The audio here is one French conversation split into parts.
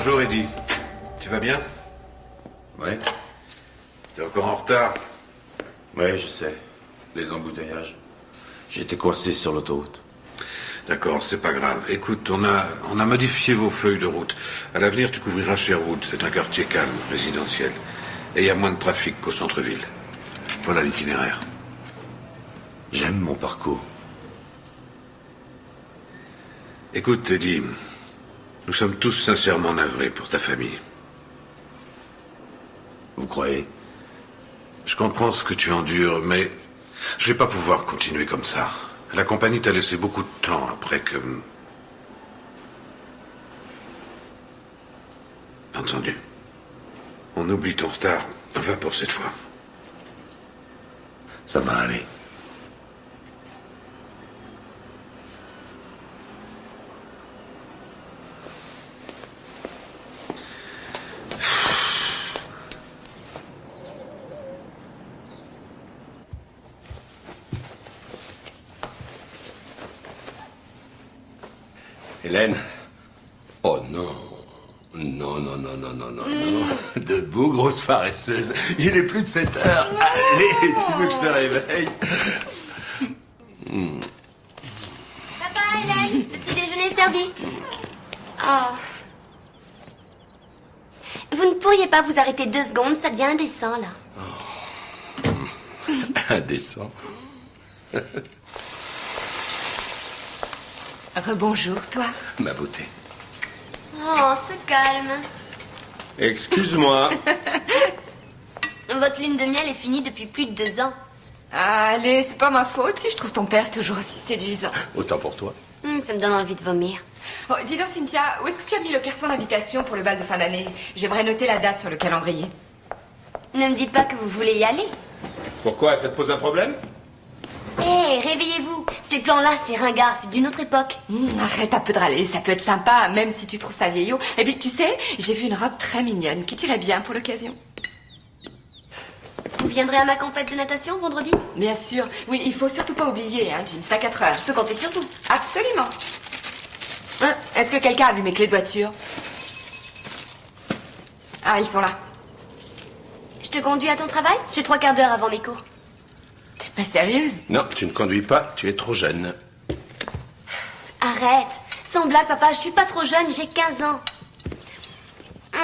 Bonjour Eddie. Tu vas bien? Ouais. T'es encore en retard? Ouais, je sais. Les embouteillages. J'ai été coincé sur l'autoroute. D'accord, c'est pas grave. Écoute, on a modifié vos feuilles de route. À l'avenir, tu couvriras Sherwood. C'est un quartier calme, résidentiel. Et il y a moins de trafic qu'au centre-ville. Voilà l'itinéraire. J'aime mon parcours. Écoute, Eddie, nous sommes tous sincèrement navrés pour ta famille. Vous croyez? Je comprends ce que tu endures, mais je vais pas pouvoir continuer comme ça. La compagnie t'a laissé beaucoup de temps après que... Entendu. On oublie ton retard. Va pour cette fois. Ça va aller. Hélène? Oh non. Non, non, non, non, non, non, non. Debout, grosse paresseuse. Il est plus de 7 heures. Allez, tu veux que je te réveille? Papa, Hélène, le petit déjeuner est servi. Oh. Vous ne pourriez pas vous arrêter 2 secondes, ça devient indécent, là. Indécent. Rebonjour, toi. Ma beauté. Oh, se calme. Excuse-moi. Votre lune de miel est finie depuis plus de 2 ans. Allez, c'est pas ma faute si je trouve ton père toujours aussi séduisant. Autant pour toi. Ça me donne envie de vomir. Oh, dis donc, Cynthia, où est-ce que tu as mis le carton d'invitation pour le bal de fin d'année? J'aimerais noter la date sur le calendrier. Ne me dites pas que vous voulez y aller. Pourquoi? Ça te pose un problème? Hé, réveillez-vous. Ces plans-là, c'est ringard, c'est d'une autre époque. Arrête un peu de râler, ça peut être sympa, même si tu trouves ça vieillot. Et puis, tu sais, j'ai vu une robe très mignonne qui t'irait bien pour l'occasion. Vous viendrez à ma compète de natation vendredi? Bien sûr. Oui, il faut surtout pas oublier, hein, Jean, c'est à 4 heures. Je peux compter sur vous. Absolument. Hein, est-ce que quelqu'un a vu mes clés de voiture? Ah, ils sont là. Je te conduis à ton travail? J'ai 3 quarts d'heure avant mes cours. T'es pas sérieuse? Non, tu ne conduis pas, tu es trop jeune. Arrête. Sans blague, papa, je suis pas trop jeune, j'ai 15 ans.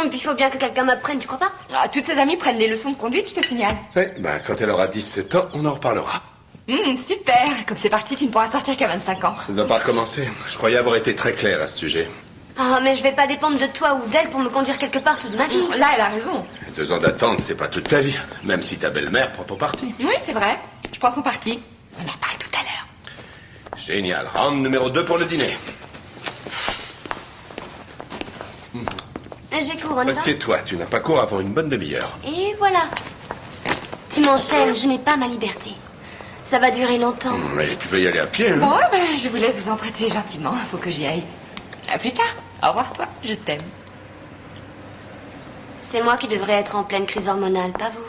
Puis il faut bien que quelqu'un m'apprenne, tu crois pas? Ah, toutes ses amies prennent les leçons de conduite, je te signale. Ouais, bah, quand elle aura 17 ans, on en reparlera. Super. Comme c'est parti, tu ne pourras sortir qu'à 25 ans. Ça ne va pas recommencer. Je croyais avoir été très clair à ce sujet. Ah, mais je vais pas dépendre de toi ou d'elle pour me conduire quelque part toute ma vie. Là, elle a raison. 2 ans d'attente, c'est pas toute ta vie. Même si ta belle-mère prend ton parti. Oui, c'est vrai. Je prends son parti. On en reparle tout à l'heure. Génial. Round numéro 2 pour le dîner. J'ai cours, on y va? Assieds-toi, tu n'as pas cours avant une bonne demi-heure. Et voilà. Tu m'enchaînes, je n'ai pas ma liberté. Ça va durer longtemps. Mais tu peux y aller à pied, hein? Bon, ben, je vous laisse vous entretuer gentiment. Faut que j'y aille. À plus tard. Au revoir, toi. Je t'aime. C'est moi qui devrais être en pleine crise hormonale, pas vous.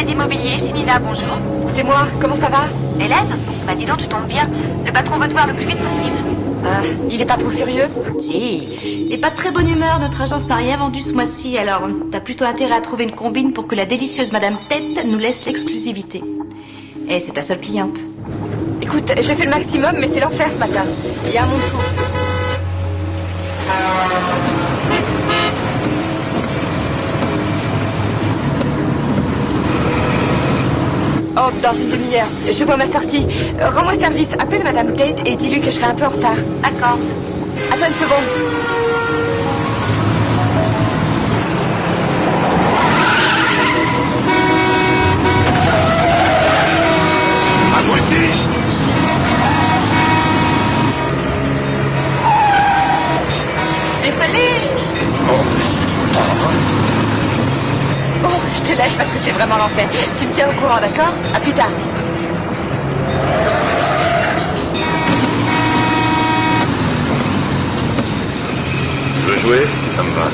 Immobilier, c'est Nina, bonjour. C'est moi. Comment ça va? Hélène? Bah dis donc, tu tombes bien. Le patron veut te voir le plus vite possible. Ah, il est pas trop furieux? Si. Il est pas de très bonne humeur, notre agence n'a rien vendu ce mois-ci, alors t'as plutôt intérêt à trouver une combine pour que la délicieuse Madame Tête nous laisse l'exclusivité. Et c'est ta seule cliente. Écoute, je fais le maximum, mais c'est l'enfer ce matin. Il y a un monde fou. Oh, dans une demi-heure. Je vois ma sortie. Rends-moi service. Appelle Madame Tate et dis-lui que je serai un peu en retard. D'accord. Attends une seconde. Abruti! vraiment l'enfer. Tu me tiens au courant, d'accord? À plus tard. Tu veux jouer? Ça me va.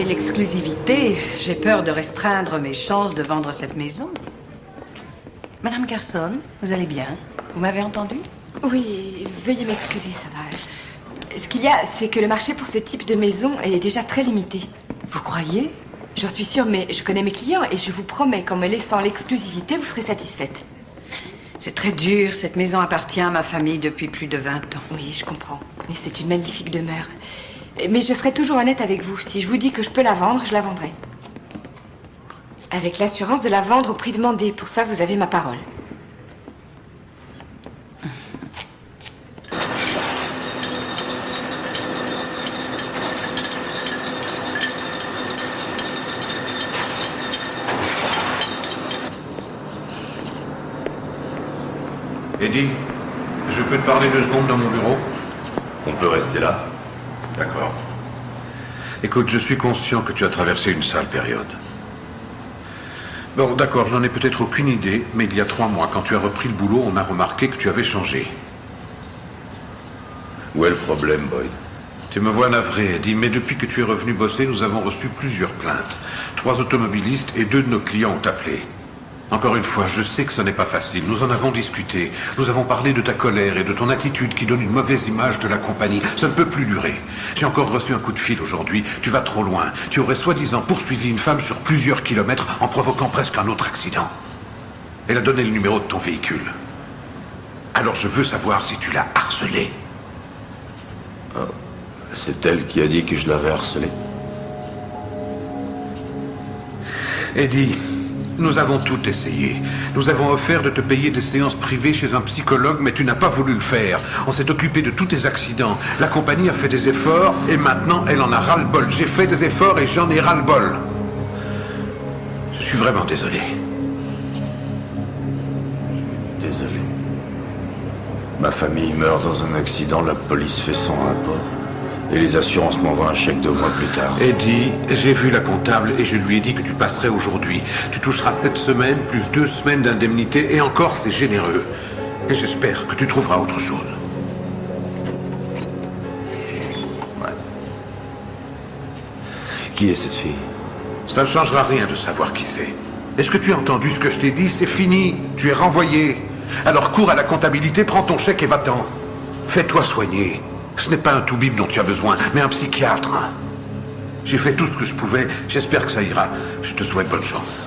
L'exclusivité, j'ai peur de restreindre mes chances de vendre cette maison. Madame Carson, vous allez bien? Vous m'avez entendu? Oui, veuillez m'excuser, ça va. Ce qu'il y a, c'est que le marché pour ce type de maison est déjà très limité. Vous croyez? J'en suis sûre, mais je connais mes clients et je vous promets qu'en me laissant l'exclusivité, vous serez satisfaite. C'est très dur, cette maison appartient à ma famille depuis plus de 20 ans. Oui, je comprends. Et c'est une magnifique demeure. Mais je serai toujours honnête avec vous. Si je vous dis que je peux la vendre, je la vendrai. Avec l'assurance de la vendre au prix demandé. Pour ça, vous avez ma parole. Eddie, je peux te parler 2 secondes dans mon bureau? On peut rester là. D'accord. Écoute, je suis conscient que tu as traversé une sale période. Bon, d'accord, je n'en ai peut-être aucune idée, mais il y a 3 mois, quand tu as repris le boulot, on a remarqué que tu avais changé. Où est le problème, Boyd? Tu me vois navré, Eddie, mais depuis que tu es revenu bosser, nous avons reçu plusieurs plaintes. 3 automobilistes et 2 de nos clients ont appelé. Encore une fois, je sais que ce n'est pas facile. Nous en avons discuté. Nous avons parlé de ta colère et de ton attitude qui donne une mauvaise image de la compagnie. Ça ne peut plus durer. J'ai encore reçu un coup de fil aujourd'hui. Tu vas trop loin. Tu aurais soi-disant poursuivi une femme sur plusieurs kilomètres en provoquant presque un autre accident. Elle a donné le numéro de ton véhicule. Alors je veux savoir si tu l'as harcelée. Oh, c'est elle qui a dit que je l'avais harcelée. Eddie, nous avons tout essayé. Nous avons offert de te payer des séances privées chez un psychologue, mais tu n'as pas voulu le faire. On s'est occupé de tous tes accidents. La compagnie a fait des efforts, et maintenant, elle en a ras-le-bol. J'ai fait des efforts et j'en ai ras-le-bol. Je suis vraiment désolé. Désolé. Ma famille meurt dans un accident, la police fait son rapport. Et les assurances m'envoient un chèque 2 mois plus tard. Eddie, j'ai vu la comptable et je lui ai dit que tu passerais aujourd'hui. Tu toucheras 7 semaines plus 2 semaines d'indemnité et encore c'est généreux. Et j'espère que tu trouveras autre chose. Ouais. Qui est cette fille? Ça ne changera rien de savoir qui c'est. Est-ce que tu as entendu ce que je t'ai dit? C'est fini. Tu es renvoyé. Alors cours à la comptabilité, prends ton chèque et va-t'en. Fais-toi soigner. Ce n'est pas un toubib dont tu as besoin, mais un psychiatre. J'ai fait tout ce que je pouvais. J'espère que ça ira. Je te souhaite bonne chance.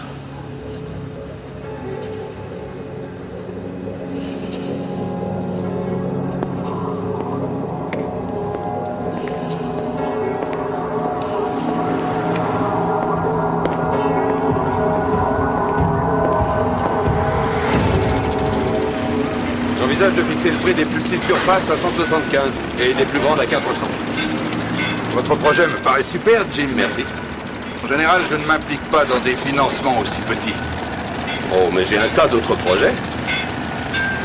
J'envisage de fixer le prix des plus petites surfaces à 175 et des plus grandes à 400. Votre projet me paraît super, Jim. Merci. En général, je ne m'implique pas dans des financements aussi petits. Oh, mais j'ai un tas d'autres projets.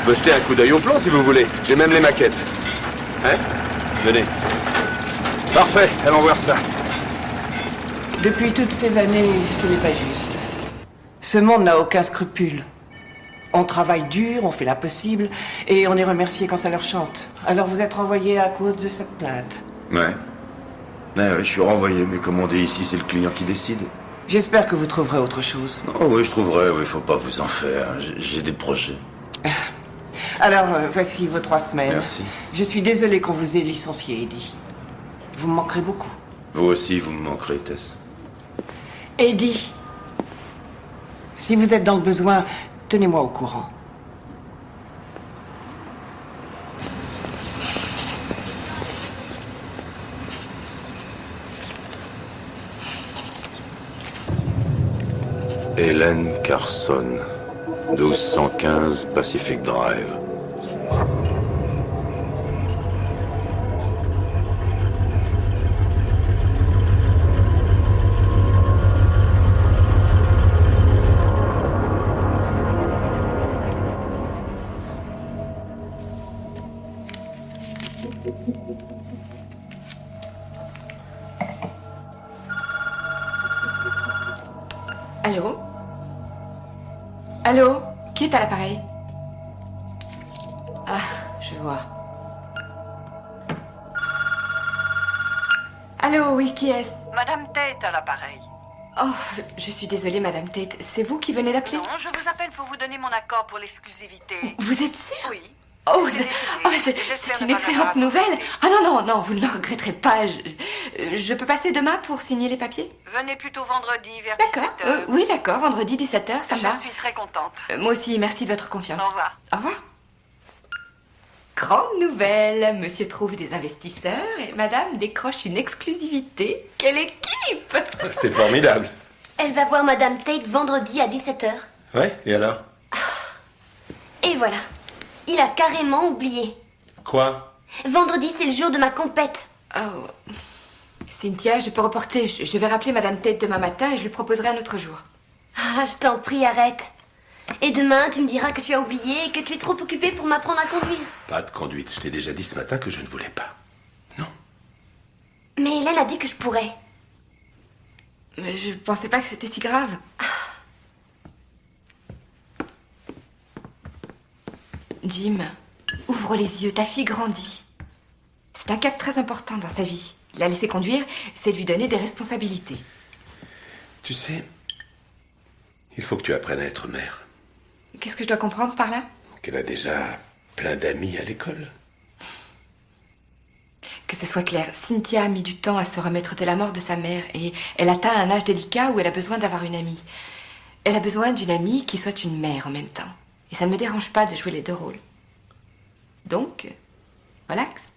Je peux jeter un coup d'œil au plan si vous voulez. J'ai même les maquettes. Hein? Venez. Parfait, allons voir ça. Depuis toutes ces années, ce n'est pas juste. Ce monde n'a aucun scrupule. On travaille dur, on fait l'impossible, et on est remercié quand ça leur chante. Alors vous êtes renvoyé à cause de cette plainte. Ouais. Ouais, je suis renvoyé, mais comme on dit ici, c'est le client qui décide. J'espère que vous trouverez autre chose. Oh oui, je trouverai, oui, faut pas vous en faire. J'ai des projets. Alors, voici vos 3 semaines. Merci. Je suis désolée qu'on vous ait licencié, Eddie. Vous me manquerez beaucoup. Vous aussi, vous me manquerez, Tess. Eddie, si vous êtes dans le besoin, tenez-moi au courant. Hélène Carson, 1215 Pacific Drive. Allô? Allô? Qui est à l'appareil? Ah, je vois. Allô, oui, qui est-ce? Madame Tate à l'appareil. Oh, je suis désolée, Madame Tate. C'est vous qui venez d'appeler? Non, je vous appelle pour vous donner mon accord pour l'exclusivité. Vous êtes sûre? Oui. Oh, Je l'ai oh, décidé. c'est J'espère une ne pas excellente l'avoir nouvelle. raté. Ah non, vous ne le regretterez pas. Je peux passer demain pour signer les papiers? Venez plutôt vendredi vers D'accord. 17h. Oui, d'accord. Vendredi 17h, ça me va. Je suis très contente. Moi aussi, merci de votre confiance. Au revoir. Au revoir. Grande nouvelle. Monsieur trouve des investisseurs et Madame décroche une exclusivité. Quelle équipe! C'est formidable. Elle va voir Madame Tate vendredi à 17h. Ouais, et alors? Et voilà. Il a carrément oublié. Quoi? Vendredi, c'est le jour de ma compète. Oh. Cynthia, je peux reporter. Je vais rappeler Madame Tate demain matin et je lui proposerai un autre jour. Ah, je t'en prie, arrête. Et demain, tu me diras que tu as oublié et que tu es trop occupée pour m'apprendre à conduire. Pas de conduite. Je t'ai déjà dit ce matin que je ne voulais pas. Mais Hélène a dit que je pourrais. Mais je pensais pas que c'était si grave. Jim, ouvre les yeux, ta fille grandit. C'est un cap très important dans sa vie. La laisser conduire, c'est lui donner des responsabilités. Tu sais, il faut que tu apprennes à être mère. Qu'est-ce que je dois comprendre par là? Qu'elle a déjà plein d'amis à l'école. Que ce soit clair, Cynthia a mis du temps à se remettre de la mort de sa mère et elle atteint un âge délicat où elle a besoin d'avoir une amie. Elle a besoin d'une amie qui soit une mère en même temps. Et ça ne me dérange pas de jouer les deux rôles. Donc, relax.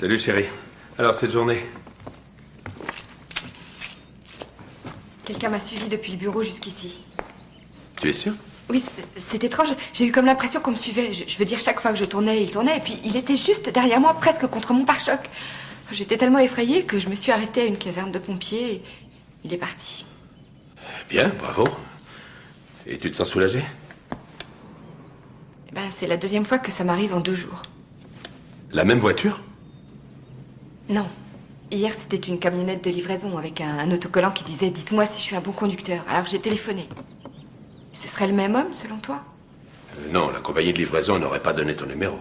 Salut chérie. Alors, cette journée? Quelqu'un m'a suivi depuis le bureau jusqu'ici. Tu es sûr? Oui, c'est étrange. J'ai eu comme l'impression qu'on me suivait. Je veux dire, chaque fois que je tournais, il tournait. Et puis, il était juste derrière moi, presque contre mon pare-choc. J'étais tellement effrayée que je me suis arrêtée à une caserne de pompiers et il est parti. Bien, bravo. Et tu te sens soulagée? Eh ben, c'est la deuxième fois que ça m'arrive en 2 jours. La même voiture? Non. Hier, c'était une camionnette de livraison avec un autocollant qui disait « Dites-moi si je suis un bon conducteur ». Alors j'ai téléphoné. Ce serait le même homme, selon toi? Non, la compagnie de livraison n'aurait pas donné ton numéro.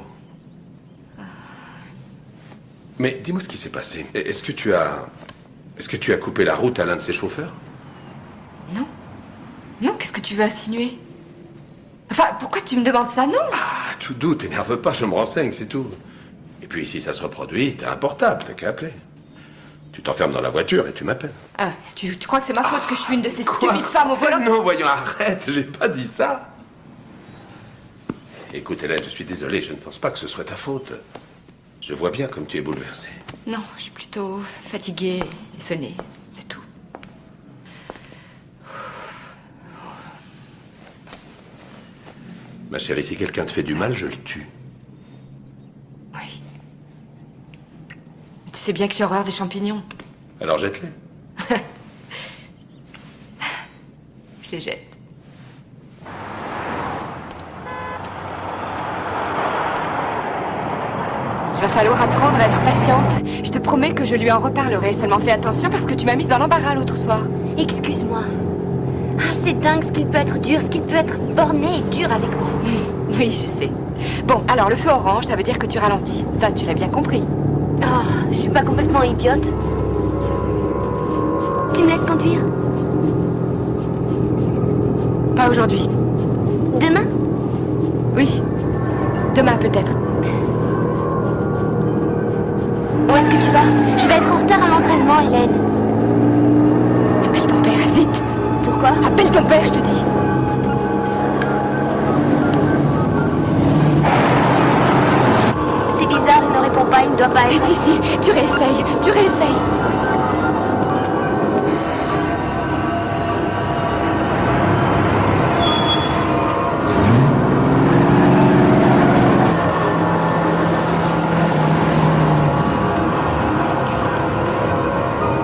Mais dis-moi ce qui s'est passé. Est-ce que tu as coupé la route à l'un de ses chauffeurs? Non. Non, qu'est-ce que tu veux insinuer? Enfin, pourquoi tu me demandes ça? Non. Ah, tout doux, t'énerve pas, je me renseigne, c'est tout. Et puis, si ça se reproduit, t'as un portable, t'as qu'à appeler. Tu t'enfermes dans la voiture et tu m'appelles. Ah, tu crois que c'est ma faute que je suis une de ces stupides femmes au volant? Non, voyons, arrête, j'ai pas dit ça. Écoute, Hélène, je suis désolé, je ne pense pas que ce soit ta faute. Je vois bien comme tu es bouleversée. Non, je suis plutôt fatiguée et sonnée, c'est tout. Ma chérie, si quelqu'un te fait du mal, je le tue. Oui. Tu sais bien que j'ai horreur des champignons. Alors jette-les. Je les jette. Il va falloir apprendre à être patiente. Je te promets que je lui en reparlerai. Seulement fais attention parce que tu m'as mise dans l'embarras l'autre soir. Excuse-moi. Ah, c'est dingue ce qu'il peut être dur, ce qu'il peut être borné et dur avec moi. Oui, je sais. Bon, alors le feu orange, ça veut dire que tu ralentis. Ça, tu l'as bien compris. Oh, je suis pas complètement idiote. Tu me laisses conduire? Pas aujourd'hui. Demain? Oui. Demain, peut-être. Où est-ce que tu vas? Je vais être en retard à l'entraînement, Hélène. Appelle ton père, vite. Pourquoi? Appelle ton père, je te dis. C'est bizarre, il ne répond pas, il ne doit pas être... Si, tu réessayes, tu réessayes.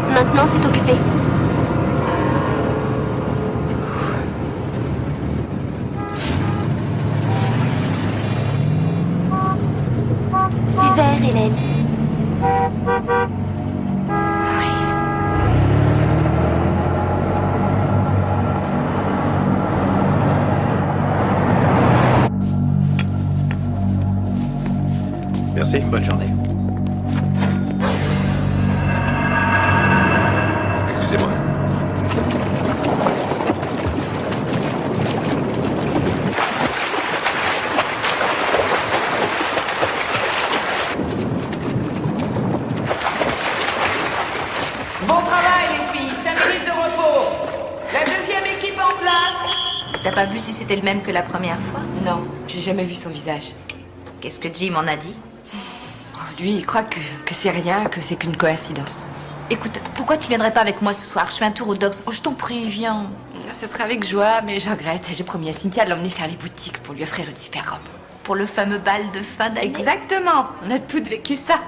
Maintenant, c'est occupé. C'est vert, Hélène. Merci, bonne journée. Excusez-moi. Bon travail, les filles. 5 minutes de repos. La deuxième équipe en place. T'as pas vu si c'était le même que la première fois? Non, j'ai jamais vu son visage. Qu'est-ce que Jim en a dit? Lui, il croit que c'est rien, que c'est qu'une coïncidence. Écoute, pourquoi tu viendrais pas avec moi ce soir? Je fais un tour au Docks. Oh, je t'en prie, viens. Ce sera avec joie, mais je regrette. J'ai promis à Cynthia de l'emmener faire les boutiques pour lui offrir une super robe. Pour le fameux bal de fin d'année. Exactement. On a toutes vécu ça.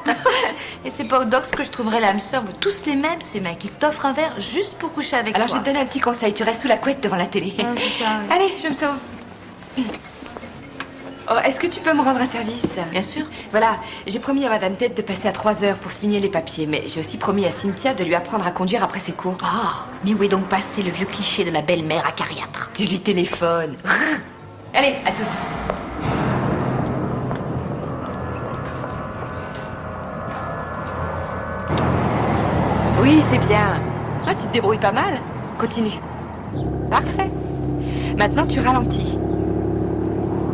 Et c'est pas au Docks que je trouverai l'âme sœur. Tous les mêmes, ces mecs. Ils t'offrent un verre juste pour coucher avec Alors, toi. je vais te donner un petit conseil. Tu restes sous la couette devant la télé. Ah, putain. Allez, je me sauve. Oh, est-ce que tu peux me rendre un service? Bien sûr. Voilà, j'ai promis à Madame Tête de passer à 3 heures pour signer les papiers, mais j'ai aussi promis à Cynthia de lui apprendre à conduire après ses cours. Ah, mais où est donc passé le vieux cliché de la belle-mère acariâtre? Tu lui téléphones. Allez, à toutes. Oui, c'est bien. Ah, tu te débrouilles pas mal. Continue. Parfait. Maintenant, tu ralentis.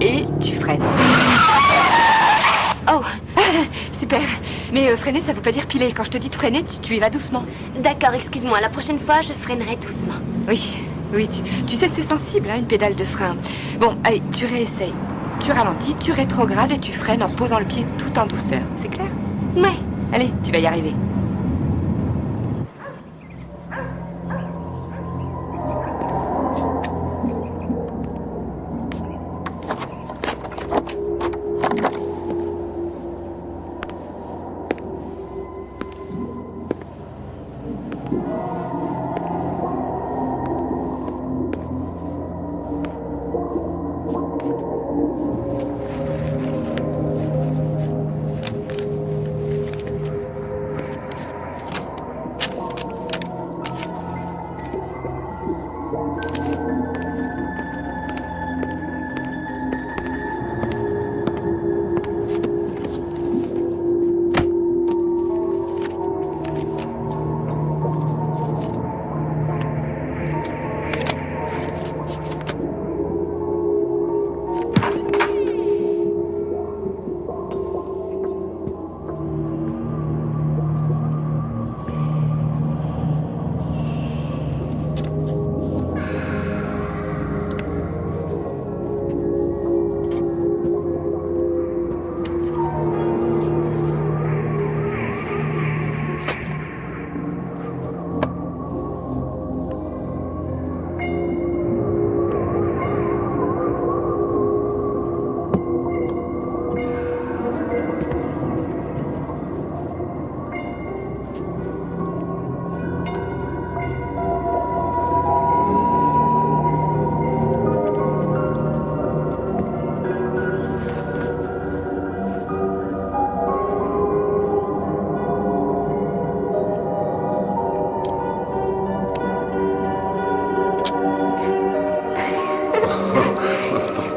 Et tu freines. Oh, super. Mais freiner, ça veut pas dire piler. Quand je te dis de freiner, tu y vas doucement. d'accord, excuse-moi. La prochaine fois, je freinerai doucement. Oui, tu sais, c'est sensible, hein, une pédale de frein. Bon, allez, tu réessayes. Tu ralentis, tu rétrogrades et tu freines en posant le pied tout en douceur. C'est clair? Ouais, Allez, tu vas y arriver.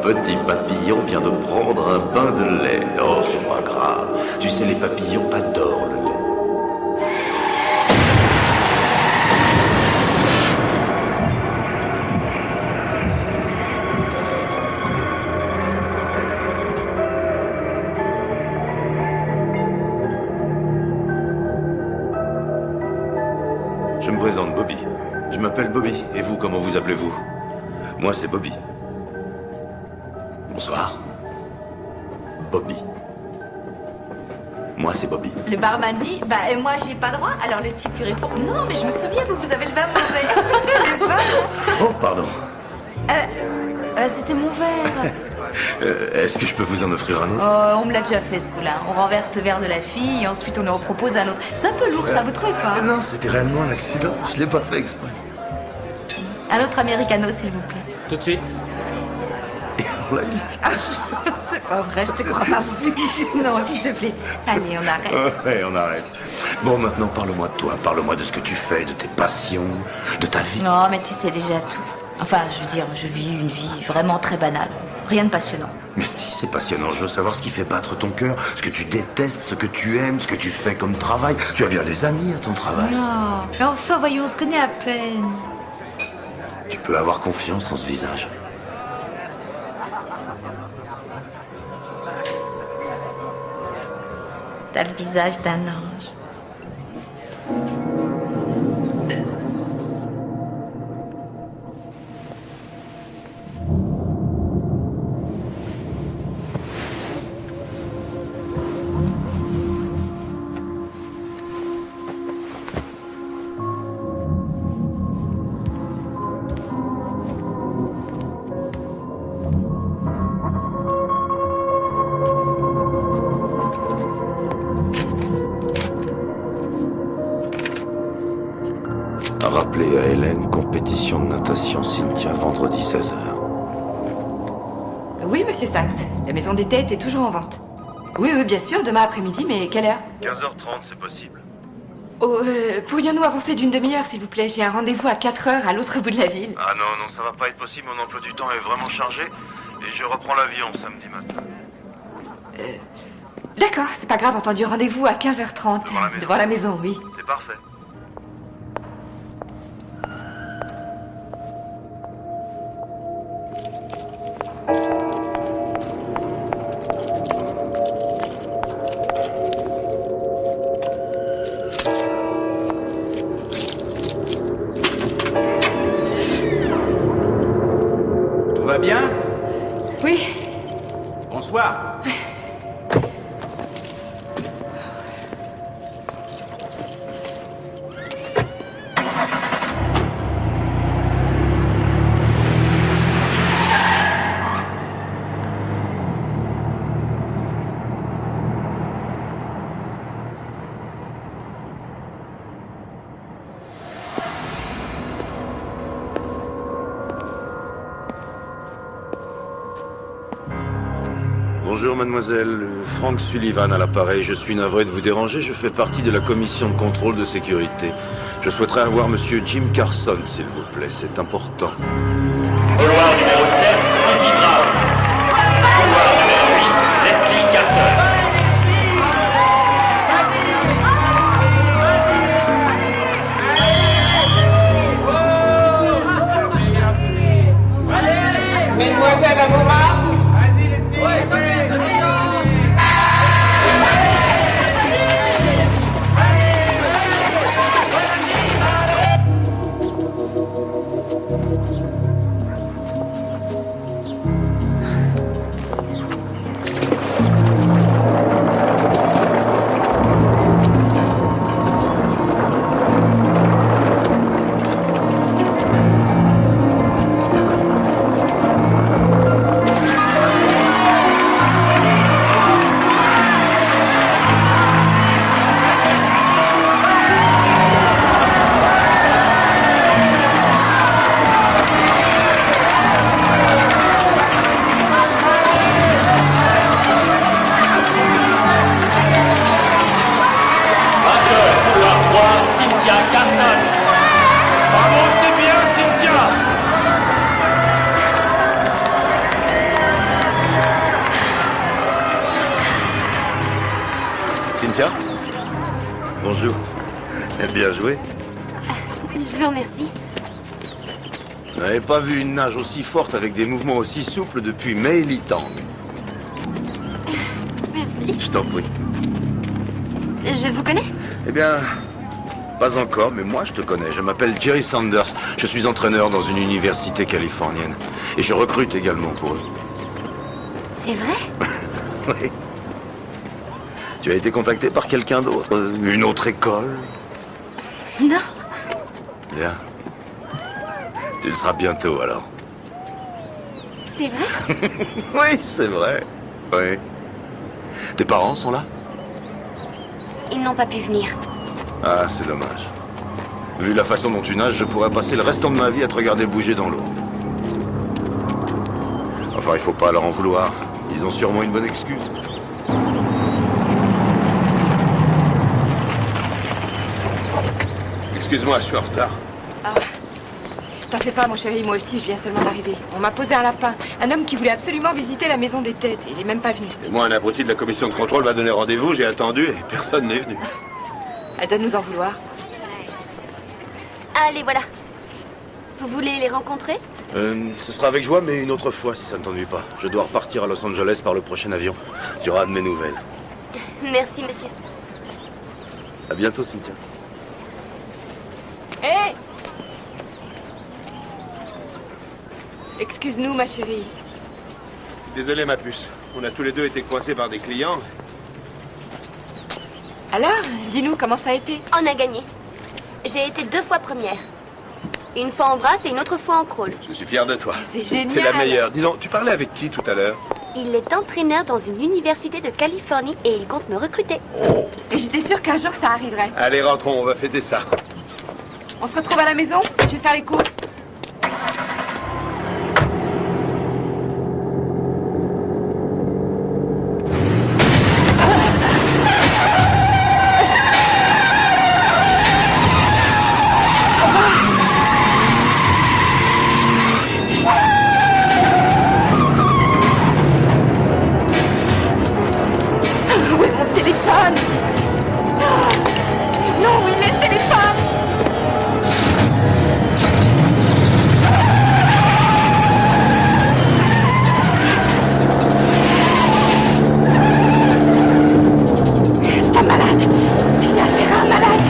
Petit papillon vient de prendre un bain de lait. Oh, c'est pas grave. Tu sais, les papillons adorent le lait. Je me présente, Bobby. Je m'appelle Bobby. Et vous, comment vous appelez-vous? Moi, c'est Bobby. Bonsoir. Bobby. Moi, c'est Bobby. Le barman dit, bah moi j'ai pas droit. Alors le type lui répond, non mais je me souviens, vous avez le vin mauvais. Le vin. Oh, pardon. C'était mon verre. Est-ce que je peux vous en offrir un autre? Oh, on me l'a déjà fait ce coup-là. On renverse le verre de la fille et ensuite on en propose un autre. C'est un peu lourd, ça vous trouvez pas? Non, c'était réellement un accident. Je l'ai pas fait exprès. Un autre americano, s'il vous plaît. Tout de suite. Et alors là, C'est pas vrai, je te crois pas. Non, s'il te plaît. Allez, on arrête. Ouais, on arrête. Bon, maintenant, parle-moi de toi. Parle-moi de ce que tu fais, de tes passions, de ta vie. Non, mais tu sais déjà tout. Enfin, je veux dire, je vis une vie vraiment très banale. Rien de passionnant. Mais si, c'est passionnant. Je veux savoir ce qui fait battre ton cœur, ce que tu détestes, ce que tu aimes, ce que tu fais comme travail. Tu as bien des amis à ton travail. Non, mais enfin, voyons, on se connaît à peine. Tu peux avoir confiance en ce visage. T'as le visage d'un ange. Rappelez à Hélène, compétition de natation Cynthia, vendredi 16h. Oui, monsieur Sachs. La maison des têtes est toujours en vente. Oui, oui, bien sûr, demain après-midi, mais quelle heure? 15h30, c'est possible. Oh, pourrions-nous avancer d'une demi-heure, s'il vous plaît? J'ai un rendez-vous à 4h à l'autre bout de la ville. Ah non, ça va pas être possible. Mon emploi du temps est vraiment chargé. Et je reprends l'avion samedi matin. D'accord, c'est pas grave, entendu. Rendez-vous à 15h30. Devant la maison, oui. C'est parfait. Tout va bien? Oui. Bonsoir. Bonjour mademoiselle, Frank Sullivan à l'appareil. Je suis navré de vous déranger, je fais partie de la commission de contrôle de sécurité. Je souhaiterais avoir monsieur Jim Carson, s'il vous plaît, c'est important. Couloir numéro 7, Suzy Brown. Couloir numéro 8, Leslie Carter. Mesdemoiselles, à vos marques. Vas-y, Leslie. Bonjour. Bien joué. Je vous remercie. Vous n'avez pas vu une nage aussi forte avec des mouvements aussi souples depuis Mei Li Tang. Merci. Je t'en prie. Je vous connais? Eh bien, pas encore, mais moi je te connais. Je m'appelle Jerry Sanders. Je suis entraîneur dans une université californienne. Et je recrute également pour eux. C'est vrai? Oui. Tu as été contacté par quelqu'un d'autre? Une autre école? Non. Bien. Tu le seras bientôt alors. C'est vrai? Oui, c'est vrai. Oui. Tes parents sont là? Ils n'ont pas pu venir. Ah, c'est dommage. Vu la façon dont tu nages, je pourrais passer le restant de ma vie à te regarder bouger dans l'eau. Enfin, il faut pas leur en vouloir. Ils ont sûrement une bonne excuse. Excuse-moi, je suis en retard. Ah, t'en fais pas, mon chéri, moi aussi, je viens seulement d'arriver. On m'a posé un lapin, un homme qui voulait absolument visiter la maison des têtes. Il est même pas venu. Et moi, un abruti de la commission de contrôle m'a donné rendez-vous, j'ai attendu et personne n'est venu. Elle doit nous en vouloir. Allez, voilà. Vous voulez les rencontrer? Ce sera avec joie, mais une autre fois, si ça ne t'ennuie pas. Je dois repartir à Los Angeles par le prochain avion. Tu auras de mes nouvelles. Merci, monsieur. À bientôt, Cynthia. Hé! Excuse-nous, ma chérie. Désolé, ma puce. On a tous les deux été coincés par des clients. Alors, dis-nous comment ça a été. On a gagné. J'ai été 2 fois première. Une fois en brasse et une autre fois en crawl. Je suis fier de toi. C'est génial. T'es la meilleure. Disons, tu parlais avec qui tout à l'heure? Il est entraîneur dans une université de Californie et il compte me recruter. Et j'étais sûre qu'un jour ça arriverait. Allez, rentrons, on va fêter ça. On se retrouve à la maison. Je vais faire les courses. Où est mon téléphone? Non, il est le téléphone. C'est un malade. J'ai affaire à un malade.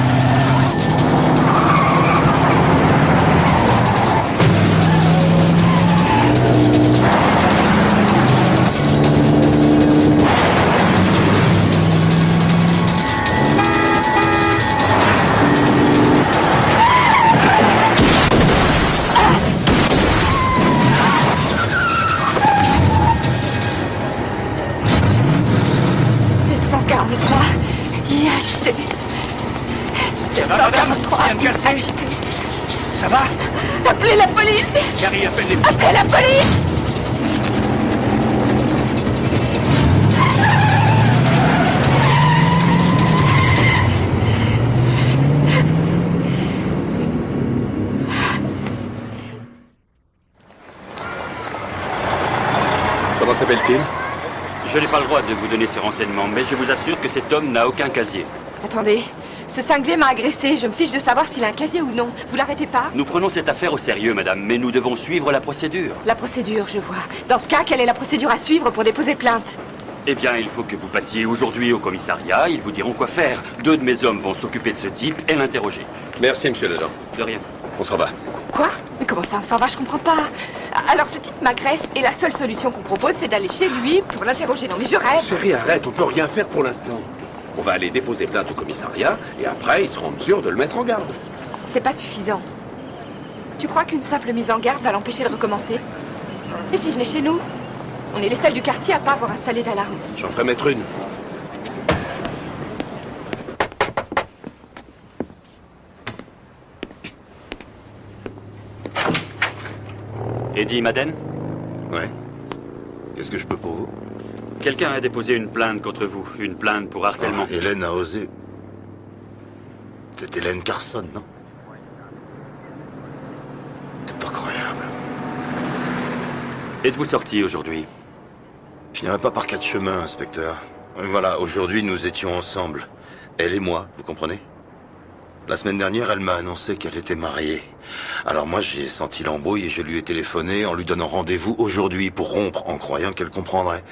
Acheté. 743. Acheté. Ça va? Appelez la police. Gary, appelle les flics. Appelez la police. s'appelle-t-il? Je n'ai pas le droit de vous donner ces renseignements, mais je vous assure que cet homme n'a aucun casier. Attendez, ce cinglé m'a agressé. Je me fiche de savoir s'il a un casier ou non. Vous l'arrêtez pas? Nous prenons cette affaire au sérieux, madame, mais nous devons suivre la procédure. La procédure, je vois. Dans ce cas, quelle est la procédure à suivre pour déposer plainte? Eh bien, il faut que vous passiez aujourd'hui au commissariat. Ils vous diront quoi faire. 2 de mes hommes vont s'occuper de ce type et l'interroger. Merci, monsieur l'agent. De rien. On s'en va. Quoi? Mais comment ça, on s'en va? Je comprends pas. Alors, ce type m'agresse et la seule solution qu'on propose, c'est d'aller chez lui pour l'interroger. Non, mais je rêve. Chérie, arrête, on peut rien faire pour l'instant. On va aller déposer plainte au commissariat et après, ils seront en mesure de le mettre en garde. C'est pas suffisant. Tu crois qu'une simple mise en garde va l'empêcher de recommencer? Et s'il venait chez nous? On est les seuls du quartier à pas avoir installé d'alarme. J'en ferai mettre une. Eddie Madden? Ouais. Qu'est-ce que je peux pour vous? Quelqu'un a déposé une plainte contre vous. Une plainte pour harcèlement. Ah, Hélène a osé. C'est Hélène Carson, non? C'est pas croyable. Êtes-vous sorti aujourd'hui? Je n'irai pas par 4 chemins, inspecteur. Voilà, aujourd'hui, nous étions ensemble. Elle et moi, vous comprenez? La semaine dernière, elle m'a annoncé qu'elle était mariée. Alors moi, j'ai senti l'embrouille et je lui ai téléphoné en lui donnant rendez-vous aujourd'hui pour rompre en croyant qu'elle comprendrait.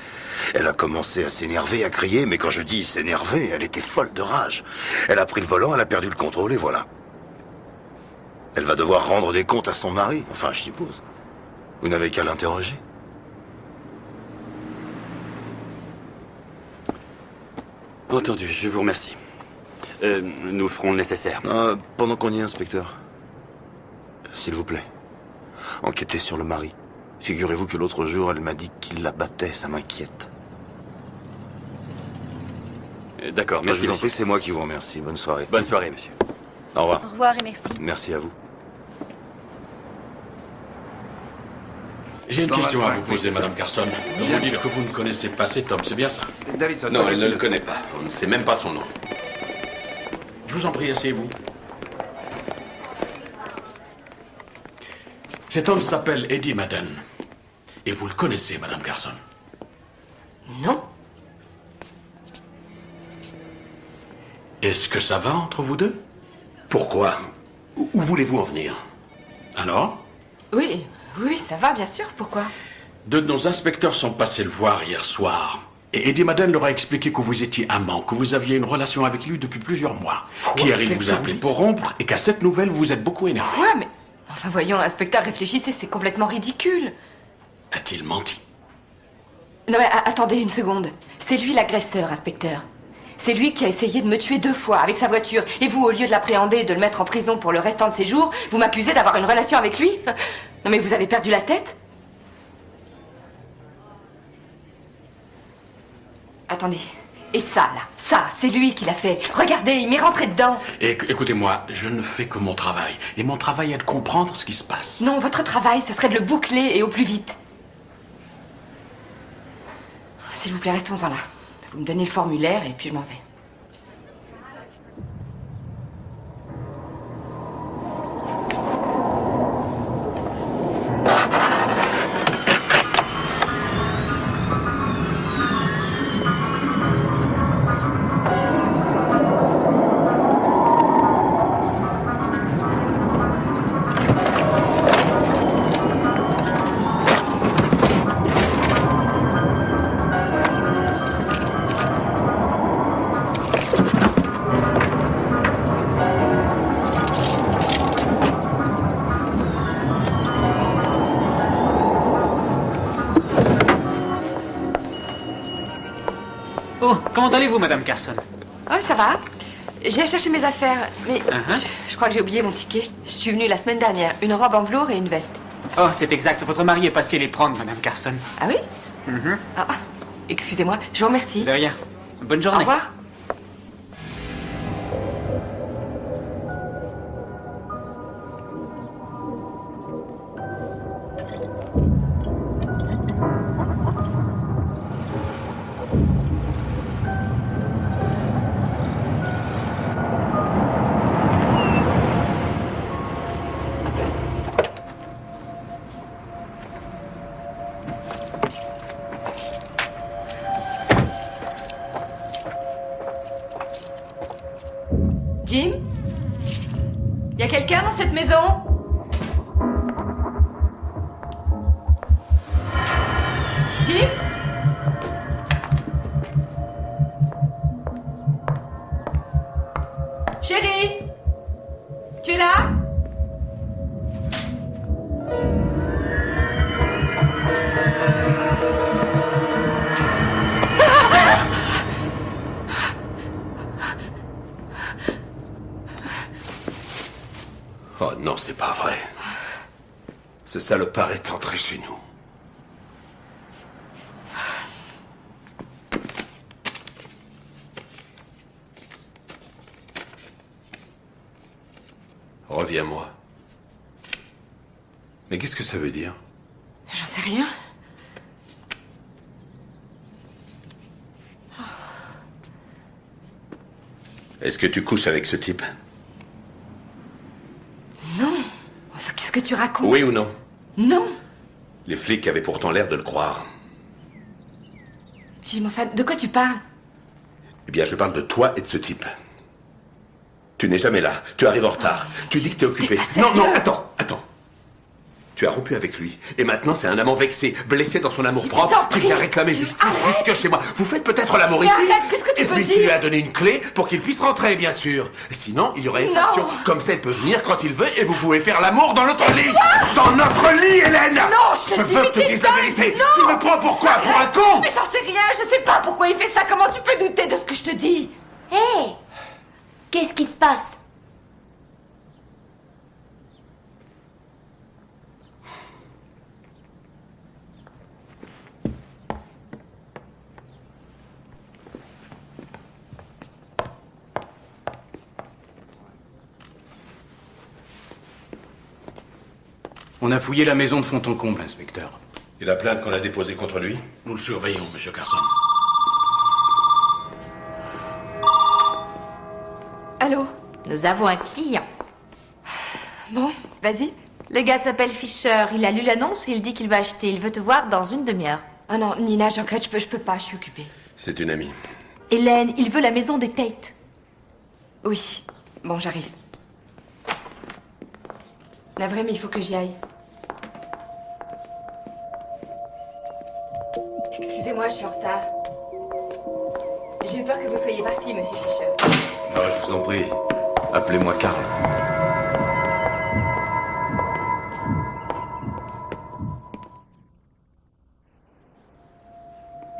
Elle a commencé à s'énerver, à crier, mais quand je dis s'énerver, elle était folle de rage. Elle a pris le volant, elle a perdu le contrôle et voilà. Elle va devoir rendre des comptes à son mari, enfin, je suppose. Vous n'avez qu'à l'interroger. Entendu, je vous remercie. Nous ferons le nécessaire. Pendant qu'on y est, inspecteur, s'il vous plaît, enquêtez sur le mari. Figurez-vous que l'autre jour, elle m'a dit qu'il la battait, ça m'inquiète. D'accord, merci. Je vous en monsieur. prie, c'est moi qui vous remercie. Bonne soirée. Bonne soirée, monsieur. Au revoir. Au revoir et merci. Merci à vous. J'ai une question à vous poser, Madame Carson. Vous dites que vous ne connaissez pas cet homme, c'est bien ça? Davidson. Non, elle ne le connaît pas. On ne sait même pas son nom. Je vous en prie, asseyez-vous. Cet homme s'appelle Eddie Madden. Et vous le connaissez, Madame Carson? Non. Est-ce que ça va entre vous deux? Pourquoi? Où voulez-vous en venir? Alors? Oui, oui, ça va, bien sûr. Pourquoi? 2 de nos inspecteurs sont passés le voir hier soir. Et Eddie Madden leur a expliqué que vous étiez amant, que vous aviez une relation avec lui depuis plusieurs mois. Qu'Harry vous a appelé pour rompre et qu'à cette nouvelle, vous vous êtes beaucoup énervé. Quoi? Mais... Enfin, voyons, inspecteur, réfléchissez, c'est complètement ridicule. A-t-il menti? Non, mais attendez une seconde. C'est lui l'agresseur, inspecteur. C'est lui qui a essayé de me tuer 2 fois avec sa voiture. Et vous, au lieu de l'appréhender et de le mettre en prison pour le restant de ses jours, vous m'accusez d'avoir une relation avec lui? Non, mais vous avez perdu la tête? Attendez. Et ça, là, ça, c'est lui qui l'a fait. Regardez, il m'est rentré dedans. Écoutez-moi, je ne fais que mon travail. Et mon travail est de comprendre ce qui se passe. Non, votre travail, ce serait de le boucler et au plus vite. S'il vous plaît, restons-en là. Vous me donnez le formulaire et puis je m'en vais. Oh, comment allez-vous, Madame Carson? Oh, ça va. J'ai cherché mes affaires, mais je crois que j'ai oublié mon ticket. Je suis venue la semaine dernière. Une robe en velours et une veste. Oh, c'est exact. Votre mari est passé les prendre, Madame Carson. Ah oui? Ah, excusez-moi, je vous remercie. De rien. Bonne journée. Au revoir. c'est pas vrai. Ce salopard est entré chez nous. Reviens-moi. Mais qu'est-ce que ça veut dire? J'en sais rien. Est-ce que tu couches avec ce type? Non. Enfin, qu'est-ce que tu racontes? Oui ou non? Non. Les flics avaient pourtant l'air de le croire. Jim, enfin, de quoi tu parles? Eh bien, je parle de toi et de ce type. Tu n'es jamais là. Tu arrives en retard. Tu dis que t'es occupé. Non, non, attends. Tu as rompu avec lui. Et maintenant, c'est un amant vexé, blessé dans son amour-propre, qui a réclamé justice jusque chez moi. Vous faites peut-être l'amour ici. Arrête, qu'est-ce que tu peux dire? Et puis, tu lui as donné une clé pour qu'il puisse rentrer, bien sûr. Sinon, il y aurait effraction. Comme ça, il peut venir quand il veut et vous pouvez faire l'amour dans notre lit. Dans notre lit, Hélène. Non, je veux que tu dises la vérité. Non. Tu me prends pourquoi? Pour un con? Mais j'en sais rien, je sais pas pourquoi il fait ça. Comment tu peux douter de ce que je te dis? Hé! Qu'est-ce qui se passe? On a fouillé la maison de fond en comble, inspecteur. Et la plainte qu'on a déposée contre lui? Nous le surveillons, monsieur Carson. Allô? Nous avons un client. Bon, vas-y. Le gars s'appelle Fisher. Il a lu l'annonce et il dit qu'il va acheter. Il veut te voir dans une demi-heure. Ah non, Nina, je regrette, je peux pas, je suis occupée. C'est une amie. Hélène, il veut la maison des Tate. Oui. Bon, j'arrive. Navré, mais il faut que j'y aille. Excusez-moi, je suis en retard. J'ai eu peur que vous soyez parti, monsieur Fisher. Non, je vous en prie. Appelez-moi Karl.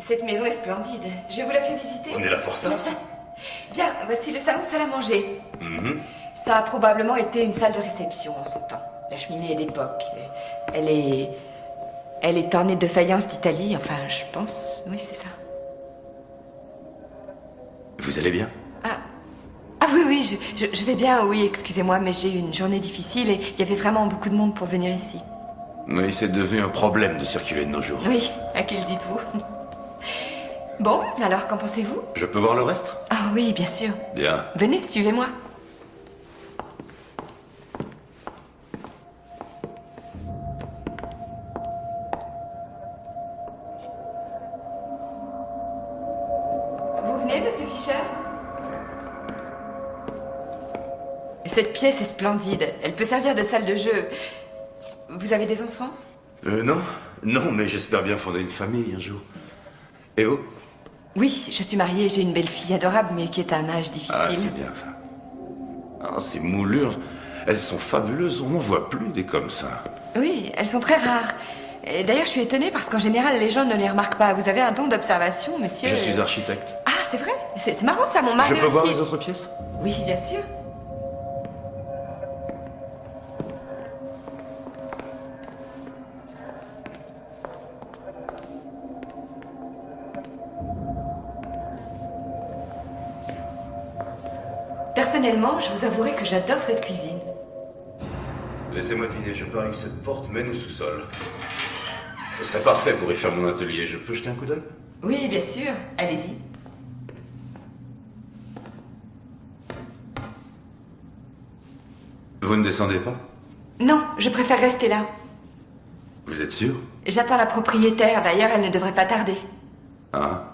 Cette maison est splendide. Je vous la fais visiter. On est là pour ça. Bien, voici le salon salle à manger. Mhm. Ça a probablement été une salle de réception en son temps. La cheminée est d'époque. Elle est ornée de faïence d'Italie, enfin, je pense. Oui, c'est ça. Vous allez bien? Ah oui, je vais bien, oui, excusez-moi, mais j'ai eu une journée difficile et il y avait vraiment beaucoup de monde pour venir ici. Oui, c'est devenu un problème de circuler de nos jours. Oui, à qui le dites-vous? Bon, alors, qu'en pensez-vous? Je peux voir le reste? Ah oui, bien sûr. Bien. Venez, suivez-moi. Vous venez, monsieur Fisher? Cette pièce est splendide. Elle peut servir de salle de jeu. Vous avez des enfants? Non. Non, mais j'espère bien fonder une famille un jour. Et vous? Oui, je suis mariée, j'ai une belle fille adorable, mais qui est à un âge difficile. Ah, c'est bien ça. Ah, ces moulures, elles sont fabuleuses. On n'en voit plus des comme ça. Oui, elles sont très rares. Et d'ailleurs, je suis étonnée parce qu'en général, les gens ne les remarquent pas. Vous avez un don d'observation, monsieur. Je suis architecte. Ah, c'est vrai? C'est marrant ça, mon mari Je peux aussi. voir les autres pièces? Oui, bien sûr. Personnellement, je vous avouerai que j'adore cette cuisine. Laissez-moi deviner, je parie que cette porte mène au sous-sol. Ce serait parfait pour y faire mon atelier. Je peux jeter un coup d'œil? Oui, bien sûr. Allez-y. Vous ne descendez pas? Non, je préfère rester là. Vous êtes sûr? J'attends la propriétaire. D'ailleurs, elle ne devrait pas tarder. Ah.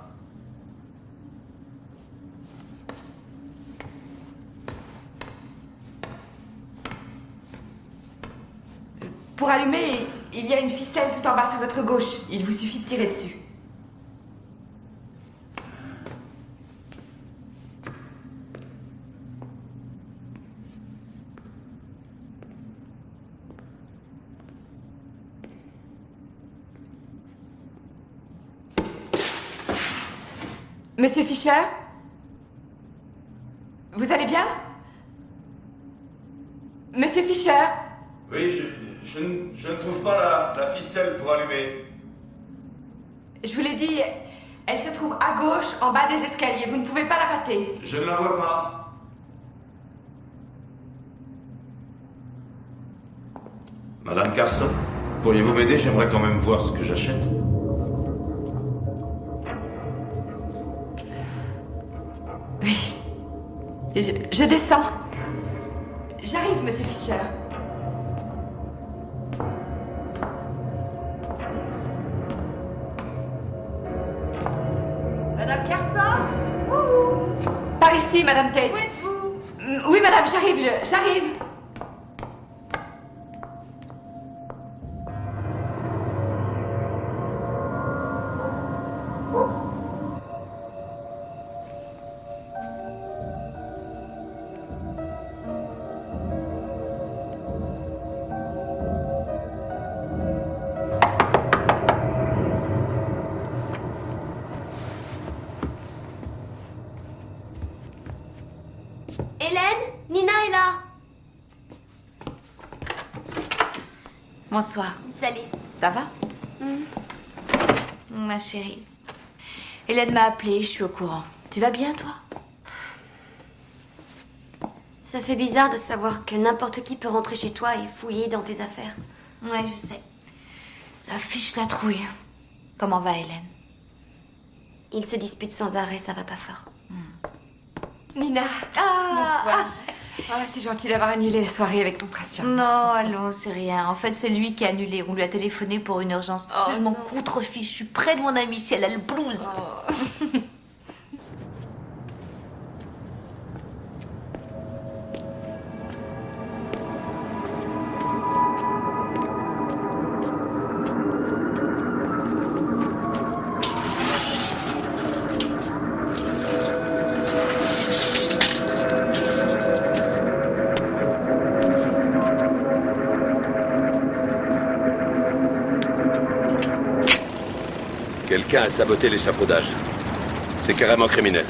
Pour allumer, il y a une ficelle tout en bas sur votre gauche. Il vous suffit de tirer dessus. Monsieur Fisher? Vous allez bien? Monsieur Fisher? Oui, je ne trouve pas la ficelle pour allumer. Je vous l'ai dit, elle se trouve à gauche, en bas des escaliers. Vous ne pouvez pas la rater. Je ne la vois pas. Madame Carson, pourriez-vous m'aider? J'aimerais quand même voir ce que j'achète. Oui. Je descends. J'arrive, monsieur Fischer. Madame Carson? Par ici, Madame Tate. Où êtes-vous? Oui, madame, j'arrive. Hélène, Nina est là. Bonsoir. Salut. Ça va? Ma chérie. Hélène m'a appelée, je suis au courant. Tu vas bien, toi? Ça fait bizarre de savoir que n'importe qui peut rentrer chez toi et fouiller dans tes affaires. Ouais, je sais. Ça fiche la trouille. Comment va Hélène? Ils se disputent sans arrêt, ça va pas fort. Nina. Bonsoir. Ah, c'est gentil d'avoir annulé la soirée avec ton patient. Non, allons, c'est rien. En fait, c'est lui qui a annulé. On lui a téléphoné pour une urgence. Je m'en contrefiche. Je suis près de mon amie si elle a le blues. Quelqu'un a saboté l'échafaudage. C'est carrément criminel.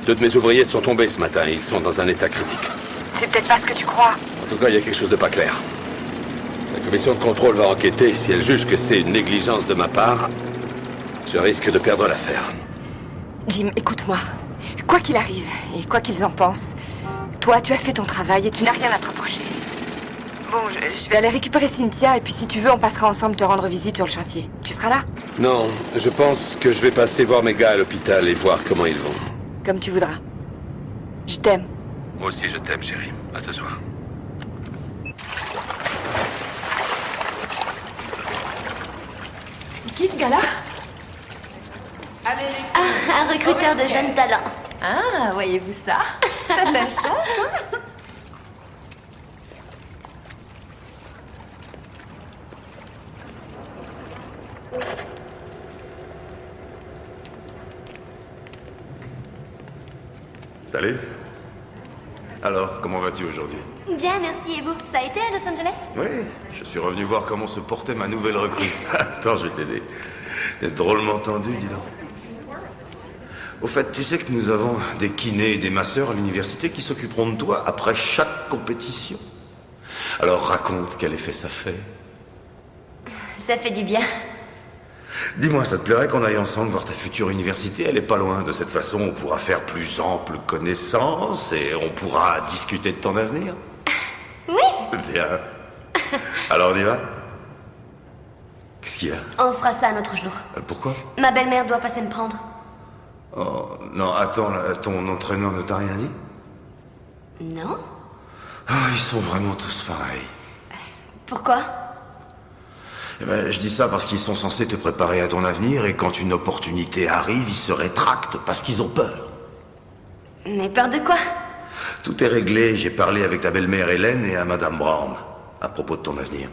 2 de mes ouvriers sont tombés ce matin et ils sont dans un état critique. C'est peut-être pas ce que tu crois. En tout cas, il y a quelque chose de pas clair. La commission de contrôle va enquêter. Si elle juge que c'est une négligence de ma part, je risque de perdre l'affaire. Jim, écoute-moi. Quoi qu'il arrive, et quoi qu'ils en pensent, toi, tu as fait ton travail et tu n'as rien à te reprocher. Bon, je vais aller récupérer Cynthia, et puis si tu veux, on passera ensemble te rendre visite sur le chantier. Tu seras là? Non, je pense que je vais passer voir mes gars à l'hôpital et voir comment ils vont. Comme tu voudras. Je t'aime. Moi aussi, je t'aime, chérie. À ce soir. C'est qui ce gars-là? Un recruteur de jeunes talents. Ah, voyez-vous ça? T'as de la chance, hein? Salut. Alors, comment vas-tu aujourd'hui? Bien, merci. Et vous? Ça a été à Los Angeles? Oui, je suis revenu voir comment se portait ma nouvelle recrue. Attends, je vais t'aider. T'es drôlement tendu, dis donc. Au fait, tu sais que nous avons des kinés et des masseurs à l'université qui s'occuperont de toi après chaque compétition. Alors raconte quel effet ça fait. Ça fait du bien. Dis-moi, ça te plairait qu'on aille ensemble voir ta future université? Elle est pas loin. De cette façon, on pourra faire plus ample connaissance et on pourra discuter de ton avenir. Oui. Bien. Alors on y va? Qu'est-ce qu'il y a? On fera ça un autre jour. Pourquoi? Ma belle-mère doit passer me prendre. Oh, non, attends, là, ton entraîneur ne t'a rien dit? Non? Ah, ils sont vraiment tous pareils. Pourquoi? Eh ben, je dis ça parce qu'ils sont censés te préparer à ton avenir et quand une opportunité arrive, ils se rétractent parce qu'ils ont peur. Mais peur de quoi? Tout est réglé, j'ai parlé avec ta belle-mère Hélène et à Madame Brown à propos de ton avenir.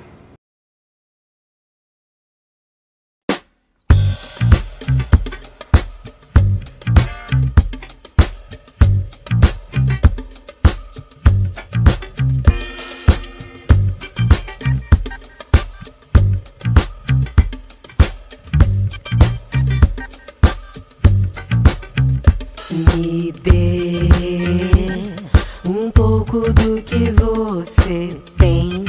Me dê pouco do que você tem.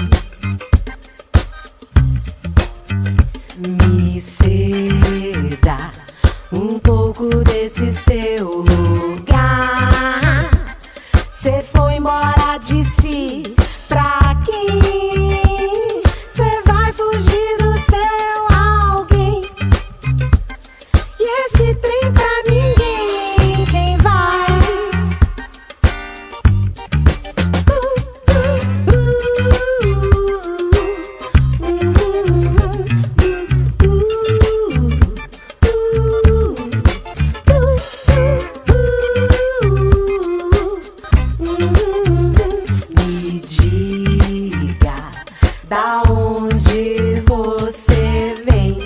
Da onde você vem?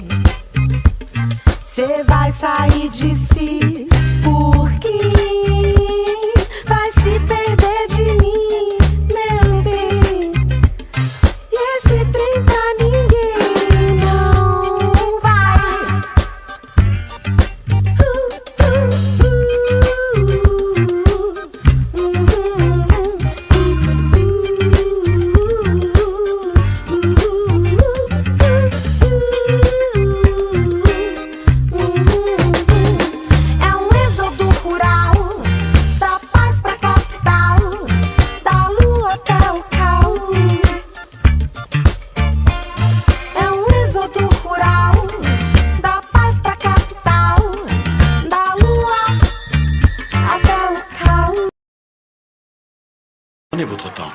Cê vai sair de si por quem vai se perder de mim, meu bem. E esse trem pra ninguém não vai. É um êxodo rural, da paz pra capital, da lua até o caos. É um êxodo rural, da paz pra capital, da lua até o caos. Prenez votre temps.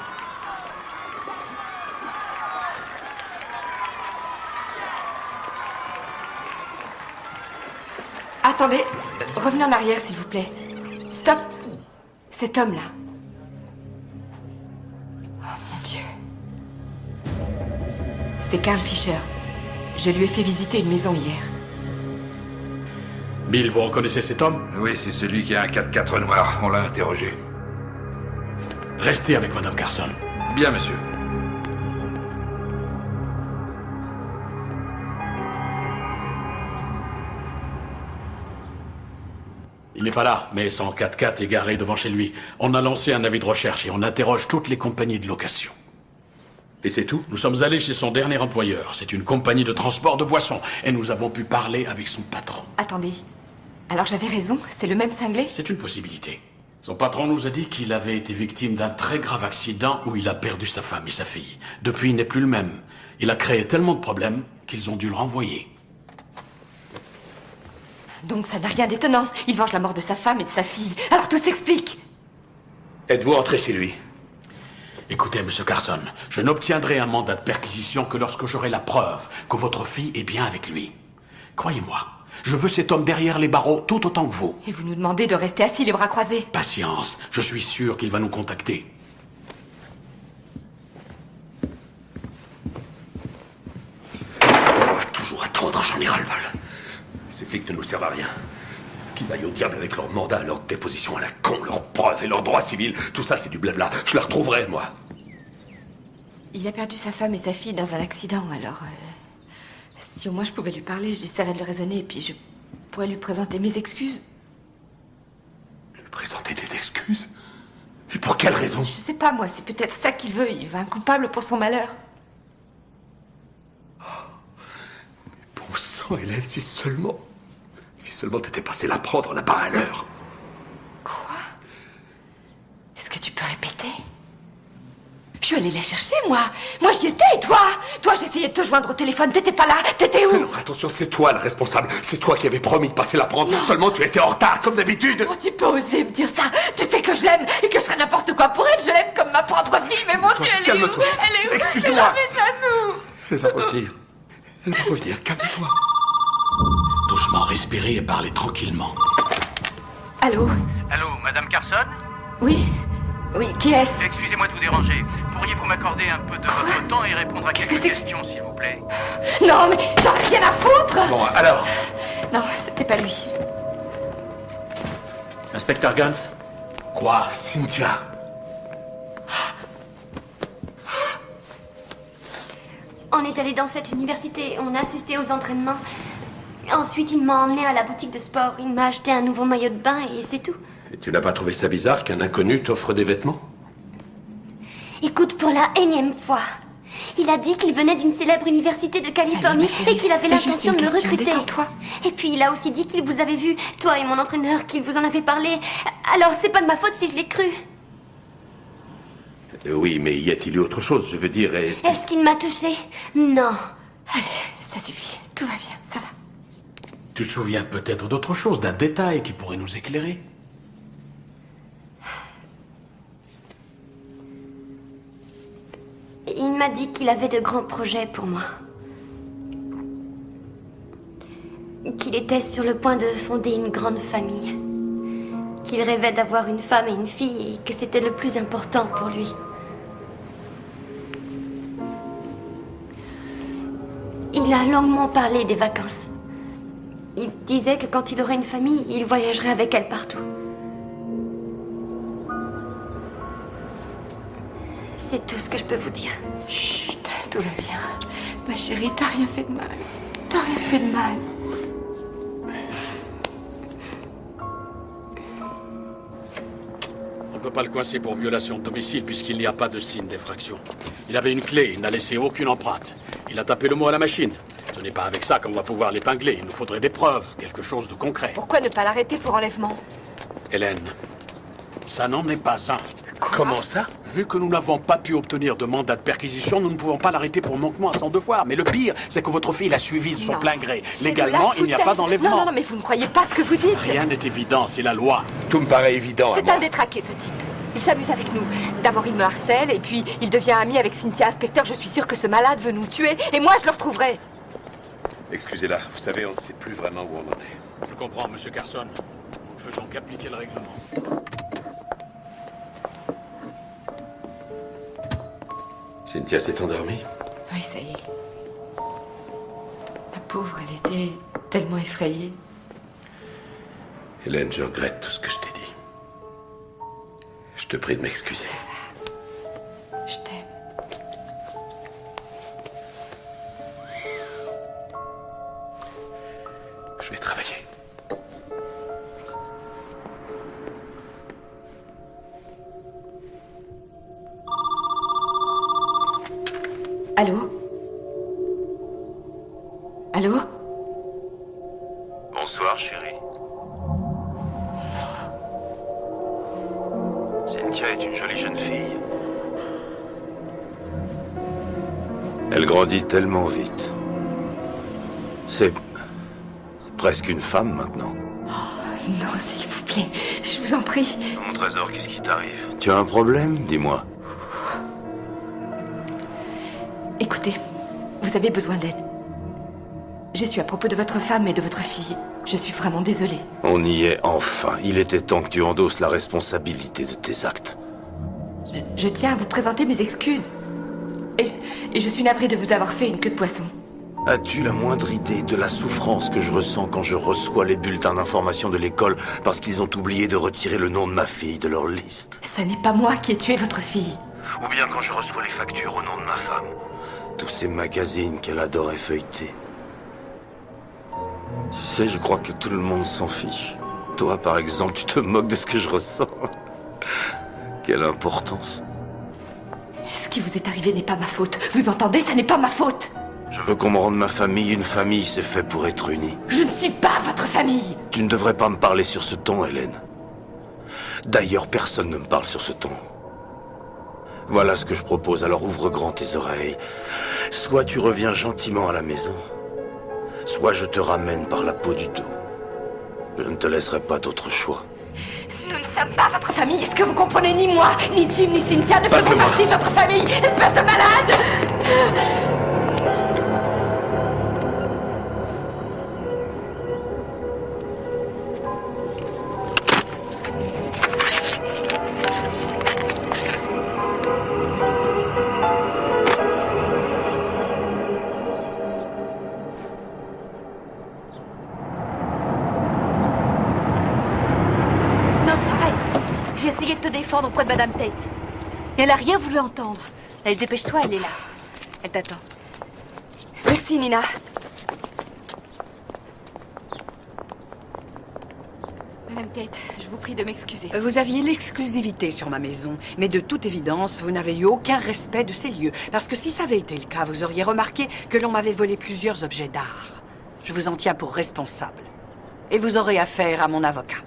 Attendez, revenez en arrière, s'il vous plaît. Stop. Cet homme-là. Oh mon Dieu. C'est Carl Fischer. Je lui ai fait visiter une maison hier. Bill, vous reconnaissez cet homme? Oui, c'est celui qui a un 4x4 noir. On l'a interrogé. Restez avec Madame Carson. Bien, monsieur. Il n'est pas là, mais son 4x4 est garé devant chez lui. On a lancé un avis de recherche et on interroge toutes les compagnies de location. Et c'est tout? Nous sommes allés chez son dernier employeur. C'est une compagnie de transport de boissons. Et nous avons pu parler avec son patron. Attendez. Alors j'avais raison, c'est le même cinglé? C'est une possibilité. Son patron nous a dit qu'il avait été victime d'un très grave accident où il a perdu sa femme et sa fille. Depuis, il n'est plus le même. Il a créé tellement de problèmes qu'ils ont dû le renvoyer. Donc ça n'a rien d'étonnant. Il venge la mort de sa femme et de sa fille. Alors tout s'explique. Êtes-vous entré chez lui? Écoutez, Monsieur Carson, je n'obtiendrai un mandat de perquisition que lorsque j'aurai la preuve que votre fille est bien avec lui. Croyez-moi, je veux cet homme derrière les barreaux tout autant que vous. Et vous nous demandez de rester assis les bras croisés? Patience, je suis sûr qu'il va nous contacter. Toujours attendre, j'en ai ras-le-bol. Ces flics ne nous servent à rien. Qu'ils aillent au diable avec leur mandat, leur déposition à la con, leurs preuves et leurs droits civils. Tout ça, c'est du blabla. Je la retrouverai, moi. Il a perdu sa femme et sa fille dans un accident, alors... si au moins je pouvais lui parler, j'essaierais de le raisonner et puis je pourrais lui présenter mes excuses. Lui présenter des excuses? Et pour quelle raison? Je sais pas, moi, c'est peut-être ça qu'il veut. Il veut un coupable pour son malheur. Bon sang, Hélène, si seulement t'étais passé la prendre là-bas à l'heure. Quoi? Est-ce que tu peux répéter? Je suis allée la chercher, moi. Moi, j'y étais, et toi? Toi, j'essayais de te joindre au téléphone. T'étais pas là. T'étais où? Non, attention, c'est toi le responsable. C'est toi qui avais promis de passer la prendre. Non. Seulement, tu étais en retard, comme d'habitude. Oh, tu peux oser me dire ça? Tu sais que je l'aime et que je ferais n'importe quoi pour elle. Je l'aime comme ma propre fille. Mais mon Dieu, elle est où? Calme-toi. Elle est où? Excuse-moi. Elle va revenir. Elle va revenir, calme-toi. Doucement, respirez et parlez tranquillement. Allô? Allô, Madame Carson? Oui? Oui, qui est-ce? Excusez-moi de vous déranger. Pourriez-vous m'accorder un peu de votre temps et répondre à quelques questions, s'il vous plaît? Non, mais j'en ai rien à foutre! Bon, alors? Non, c'était pas lui. Inspecteur Guns? Quoi, Cynthia? On est allé dans cette université, on a assisté aux entraînements. Ensuite, il m'a emmené à la boutique de sport. Il m'a acheté un nouveau maillot de bain et c'est tout. Et tu n'as pas trouvé ça bizarre qu'un inconnu t'offre des vêtements? Écoute, pour la énième fois, il a dit qu'il venait d'une célèbre université de Californie et qu'il avait l'intention de me recruter. Et puis il a aussi dit qu'il vous avait vu, toi et mon entraîneur, qu'il vous en avait parlé. Alors c'est pas de ma faute si je l'ai cru. Oui, mais y a-t-il eu autre chose? Je veux dire, Est-ce qu'il m'a touché? Non. Allez, ça suffit. Tout va bien, ça va. Tu te souviens peut-être d'autre chose, d'un détail qui pourrait nous éclairer? Il m'a dit qu'il avait de grands projets pour moi. Qu'il était sur le point de fonder une grande famille. Qu'il rêvait d'avoir une femme et une fille et que c'était le plus important pour lui. Il a longuement parlé des vacances. Il disait que quand il aurait une famille, il voyagerait avec elle partout. C'est tout ce que je peux vous dire. Chut, tout va bien. Ma chérie, t'as rien fait de mal. T'as rien fait de mal. On ne peut pas le coincer pour violation de domicile puisqu'il n'y a pas de signe d'effraction. Il avait une clé, il n'a laissé aucune empreinte. Il a tapé le mot à la machine. Ce n'est pas avec ça qu'on va pouvoir l'épingler. Il nous faudrait des preuves, quelque chose de concret. Pourquoi ne pas l'arrêter pour enlèvement? Hélène, ça n'en est pas un. Comment ça? Vu que nous n'avons pas pu obtenir de mandat de perquisition, nous ne pouvons pas l'arrêter pour manquement à son devoir. Mais le pire, c'est que votre fille l'a suivi de son plein gré. Légalement, il n'y a pas d'enlèvement. Non, mais vous ne croyez pas ce que vous dites. Rien n'est évident, c'est la loi. Tout me paraît évident à C'est moi. un détraqué, ce type. Il s'amuse avec nous. D'abord, il me harcèle, et puis il devient ami avec Cynthia. Inspecteur, je suis sûre que ce malade veut nous tuer, et moi, je le retrouverai. Excusez-la, vous savez, on ne sait plus vraiment où on en est. Je comprends, Monsieur Carson. Nous ne faisons qu'appliquer le règlement. Cynthia s'est endormie? Oui, ça y est. La pauvre, elle était tellement effrayée. Hélène, je regrette tout ce que je t'ai dit. Je te prie de m'excuser. Je t'aime. Je vais travailler. Allô? Allô? Bonsoir, chérie. Cynthia est une jolie jeune fille. Elle grandit tellement vite. C'est presque une femme maintenant. Non, s'il vous plaît, je vous en prie. Mon trésor, qu'est-ce qui t'arrive? Tu as un problème? Dis-moi. Écoutez, vous avez besoin d'aide. J'ai su à propos de votre femme et de votre fille. Je suis vraiment désolée. On y est enfin. Il était temps que tu endosses la responsabilité de tes actes. Je tiens à vous présenter mes excuses. Et je suis navrée de vous avoir fait une queue de poisson. As-tu la moindre idée de la souffrance que je ressens quand je reçois les bulletins d'information de l'école parce qu'ils ont oublié de retirer le nom de ma fille de leur liste? Ça n'est pas moi qui ai tué votre fille. Ou bien quand je reçois les factures au nom de ma femme. Tous ces magazines qu'elle adorait feuilleter. Tu sais, je crois que tout le monde s'en fiche. Toi, par exemple, tu te moques de ce que je ressens. Quelle importance. Ce qui vous est arrivé n'est pas ma faute. Vous entendez, ça n'est pas ma faute. Je veux qu'on me rende ma famille. Une famille, c'est fait pour être unie. Je ne suis pas votre famille. Tu ne devrais pas me parler sur ce ton, Hélène. D'ailleurs, personne ne me parle sur ce ton. Voilà ce que je propose, alors ouvre grand tes oreilles. Soit tu reviens gentiment à la maison, soit je te ramène par la peau du dos. Je ne te laisserai pas d'autre choix. Nous ne sommes pas votre famille, est-ce que vous comprenez? Ni moi, ni Jim, ni Cynthia ne faisons partie de votre famille, espèce de malade! Essayez de te défendre auprès de Madame Tate. Et elle a rien voulu entendre. Allez, dépêche-toi, elle est là. Elle t'attend. Merci, Nina. Madame Tate, je vous prie de m'excuser. Vous aviez l'exclusivité sur ma maison, mais de toute évidence, vous n'avez eu aucun respect de ces lieux. Parce que si ça avait été le cas, vous auriez remarqué que l'on m'avait volé plusieurs objets d'art. Je vous en tiens pour responsable. Et vous aurez affaire à mon avocat.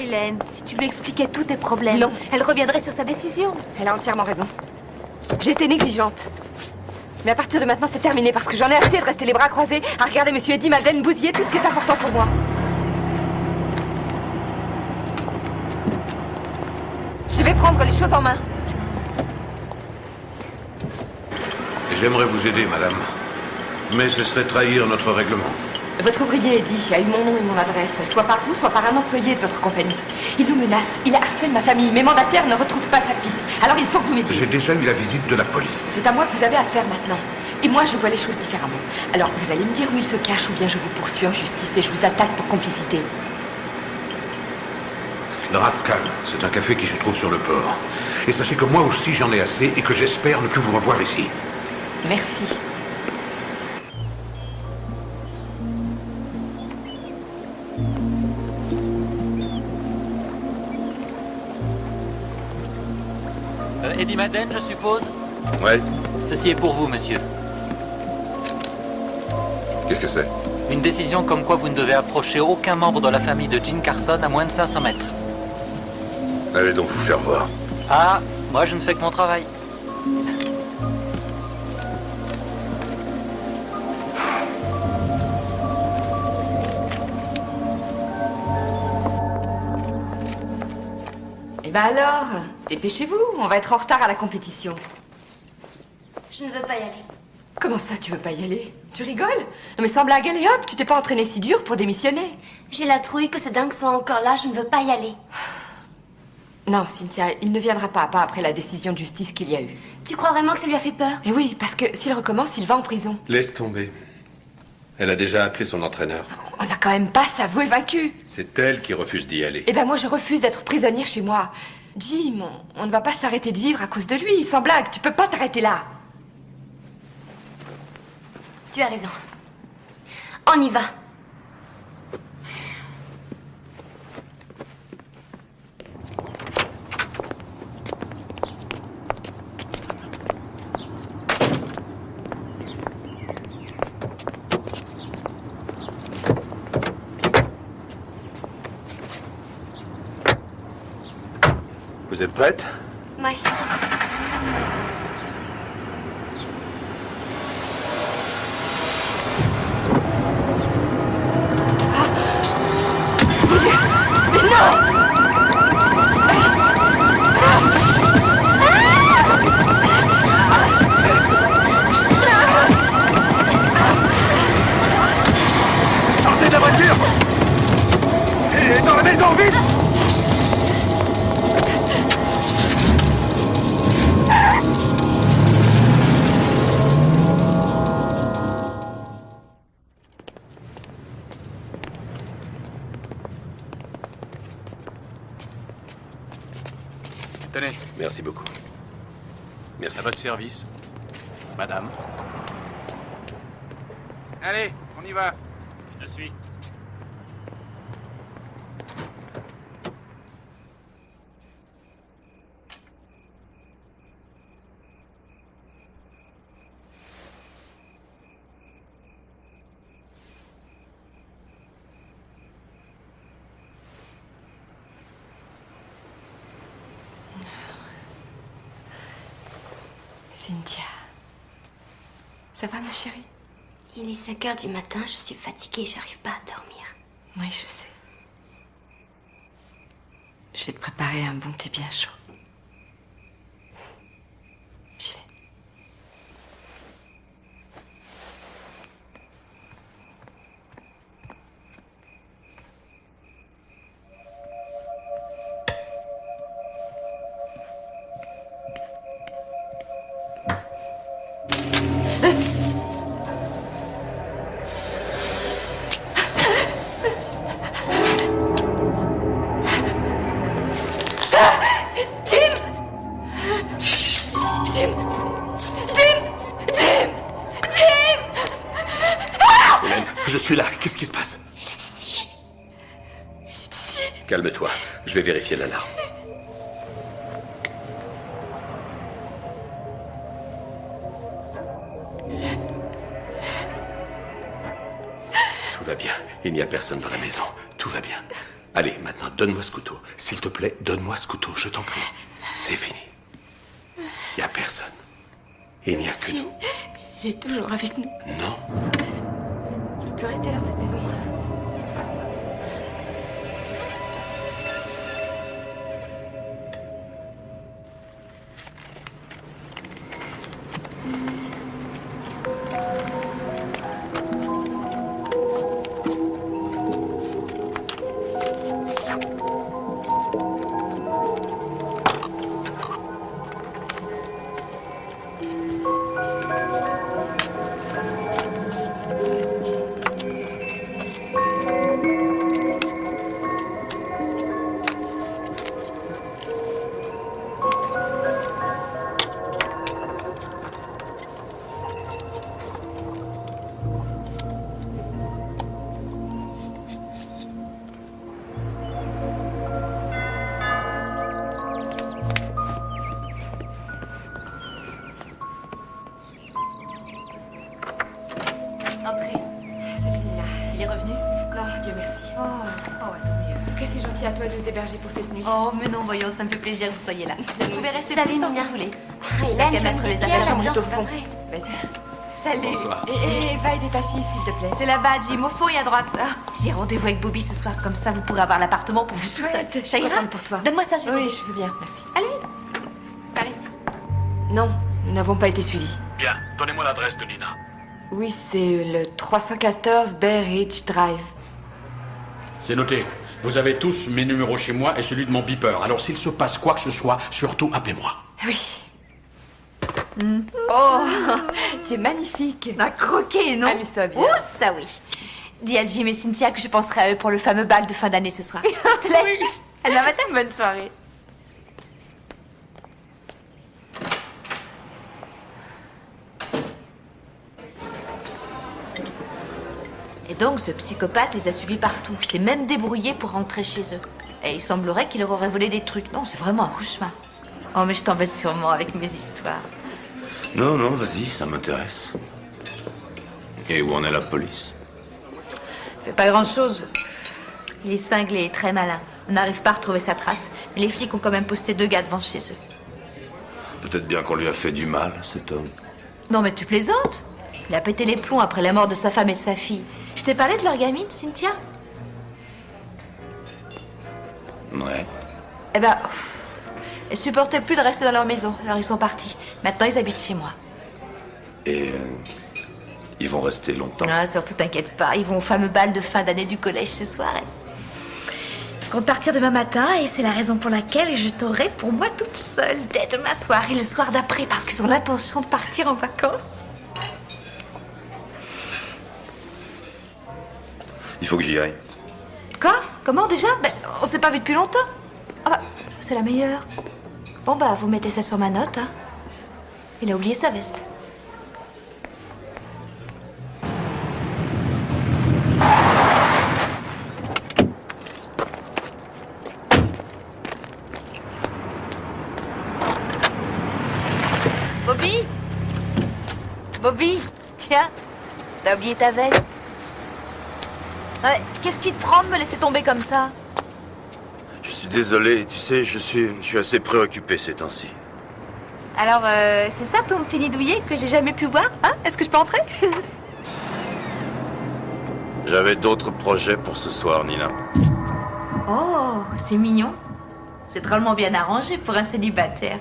Hélène, si tu lui expliquais tous tes problèmes, non, elle reviendrait sur sa décision. Elle a entièrement raison. J'ai été négligente. Mais à partir de maintenant, c'est terminé parce que j'en ai assez de rester les bras croisés à regarder Monsieur Eddie Madeleine bousiller tout ce qui est important pour moi. Je vais prendre les choses en main. J'aimerais vous aider, madame. Mais ce serait trahir notre règlement. Votre ouvrier, Eddie, a eu mon nom et mon adresse, soit par vous, soit par un employé de votre compagnie. Il nous menace, il harcèle ma famille. Mes mandataires ne retrouvent pas sa piste. Alors il faut que vous m'aidiez. J'ai déjà eu la visite de la police. C'est à moi que vous avez affaire maintenant. Et moi, je vois les choses différemment. Alors, vous allez me dire où il se cache ou bien je vous poursuis en justice et je vous attaque pour complicité. Le Rascal, c'est un café qui se trouve sur le port. Et sachez que moi aussi j'en ai assez et que j'espère ne plus vous revoir ici. Merci. Eddie Madden, je suppose? Ouais. Ceci est pour vous, monsieur. Qu'est-ce que c'est? Une décision comme quoi vous ne devez approcher aucun membre de la famille de Jean Carson à moins de 500 mètres. Allez donc vous faire voir. Ah, moi je ne fais que mon travail. Eh ben alors, dépêchez-vous, on va être en retard à la compétition. Je ne veux pas y aller. Comment ça, tu veux pas y aller? Tu rigoles? Non mais sans blague, allez hop, tu t'es pas entraîné si dur pour démissionner. J'ai la trouille que ce dingue soit encore là, je ne veux pas y aller. Non, Cynthia, il ne viendra pas après la décision de justice qu'il y a eu. Tu crois vraiment que ça lui a fait peur? Eh oui, parce que s'il recommence, il va en prison. Laisse tomber. Elle a déjà appelé son entraîneur. On va quand même pas s'avouer vaincu. C'est elle qui refuse d'y aller. Eh ben moi, je refuse d'être prisonnière chez moi. Jim, on ne va pas s'arrêter de vivre à cause de lui, sans blague, tu peux pas t'arrêter là. Tu as raison. On y va. Vous êtes prête? Oui. Mais non! Sortez de la voiture! Et dans la maison, vite! Tenez. Merci beaucoup. Merci. À votre service, madame. Allez, on y va. Je suis. Cynthia. Ça va, ma chérie? Il est 5 heures du matin, je suis fatiguée, j'arrive pas à dormir. Oui, je sais. Je vais te préparer un bon thé bien chaud. J'y vais. Je suis là. Qu'est-ce qui se passe? Calme-toi. Je vais vérifier l'alarme. Tout va bien. Il n'y a personne dans la maison. Tout va bien. Allez, maintenant, donne-moi ce couteau. S'il te plaît, donne-moi ce couteau. Je t'en prie. C'est fini. Il n'y a personne. Il n'y a que nous. Il est toujours avec nous. Non. Je ne peux plus rester dans cette maison. Dieu merci. Oh, tant mieux. En tout cas, c'est gentil à toi de nous héberger pour cette nuit. Oh, mais non, voyons, ça me fait plaisir que vous soyez là. Vous pouvez rester Salut, tout le temps que Nina. vous voulez. Hélène, Qu'à je mettre vais les me affaires dire, dans le j'adore, au c'est fond. pas vrai. Vas-y. Salut. Bonsoir. Et va aider ta fille, s'il te plaît. C'est là-bas, Jim, au fond et à droite. Ah, j'ai rendez-vous avec Bobby ce soir, comme ça vous pourrez avoir l'appartement pour vous tout seul. Chouette, Ça ira contente pour toi. Donne-moi ça, je vais Oui, t'aider. je veux bien, merci. Allez, par ici. Non, nous n'avons pas été suivis. Bien, donnez-moi l'adresse de Nina. Oui, c'est le 314 Bear Ridge Drive. C'est noté. Vous avez tous mes numéros chez moi et celui de mon beeper. Alors s'il se passe quoi que ce soit, surtout appelez-moi. Oui. Oh, tu es magnifique. Un croquet, non? Amuse-toi bien. Oh, ça oui. Dis à Jim et Cynthia que je penserai à eux pour le fameux bal de fin d'année ce soir. Je te laisse. Elle va matin, bonne soirée. Et donc, ce psychopathe les a suivis partout. Il s'est même débrouillé pour rentrer chez eux. Et il semblerait qu'il leur aurait volé des trucs. Non, c'est vraiment un cauchemar. Oh, mais je t'embête sûrement avec mes histoires. Non, non, vas-y, ça m'intéresse. Et où en est la police? Il fait pas grand-chose. Il est cinglé et très malin. On n'arrive pas à retrouver sa trace. Mais les flics ont quand même posté 2 gars devant chez eux. Peut-être bien qu'on lui a fait du mal, cet homme. Non, mais tu plaisantes? Il a pété les plombs après la mort de sa femme et de sa fille. Je t'ai parlé de leur gamine, Cynthia? Ouais. Eh ben, ils supportaient plus de rester dans leur maison. Alors ils sont partis. Maintenant, ils habitent chez moi. Et ils vont rester longtemps. Ah, surtout, t'inquiète pas. Ils vont au fameux bal de fin d'année du collège ce soir. Ils comptent partir demain matin et c'est la raison pour laquelle je t'aurai pour moi toute seule dès demain soir et le soir d'après parce qu'ils ont l'intention de partir en vacances. Il faut que j'y aille. Quoi? Comment déjà? Ben, on s'est pas vu depuis longtemps. Ah bah, c'est la meilleure. Bon bah, vous mettez ça sur ma note, hein. Il a oublié sa veste. Bobby? Bobby, tiens, t'as oublié ta veste. Ouais, qu'est-ce qui te prend de me laisser tomber comme ça? Je suis désolé, tu sais, je suis assez préoccupé ces temps-ci. Alors, c'est ça ton petit nid douillet que j'ai jamais pu voir, hein? Est-ce que je peux entrer? J'avais d'autres projets pour ce soir, Nina. Oh, c'est mignon. C'est drôlement bien arrangé pour un célibataire.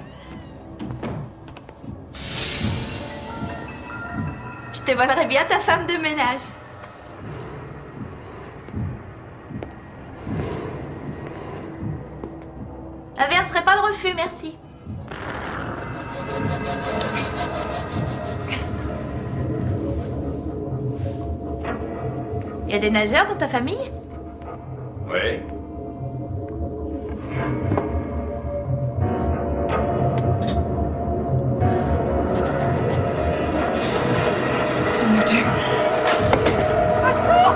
Je te volerai bien ta femme de ménage. Inverserai pas le refus, merci. Il y a des nageurs dans ta famille? Ouais. Oh mon Dieu. Au secours!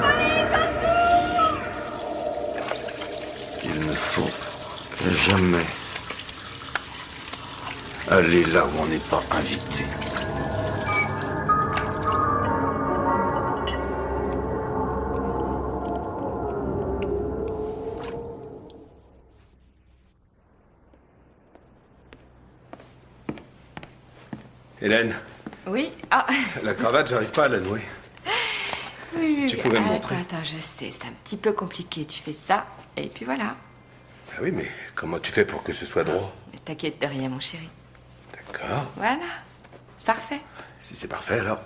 Police, au secours! Il ne faut jamais aller là où on n'est pas invité. Hélène, Oui. Ah. la cravate, j'arrive pas à la nouer. Oui, tu pouvais me attends, montrer. Attends, je sais, c'est un petit peu compliqué. Tu fais ça, et puis voilà. Ah oui, mais comment tu fais pour que ce soit droit? Ne t'inquiète de rien, mon chéri. D'accord. Voilà. C'est parfait. Si c'est parfait, alors.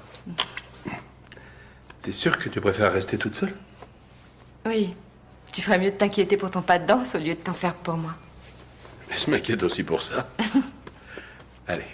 T'es sûre que tu préfères rester toute seule? Oui. Tu ferais mieux de t'inquiéter pour ton pas de danse au lieu de t'en faire pour moi. Je m'inquiète aussi pour ça. Allez.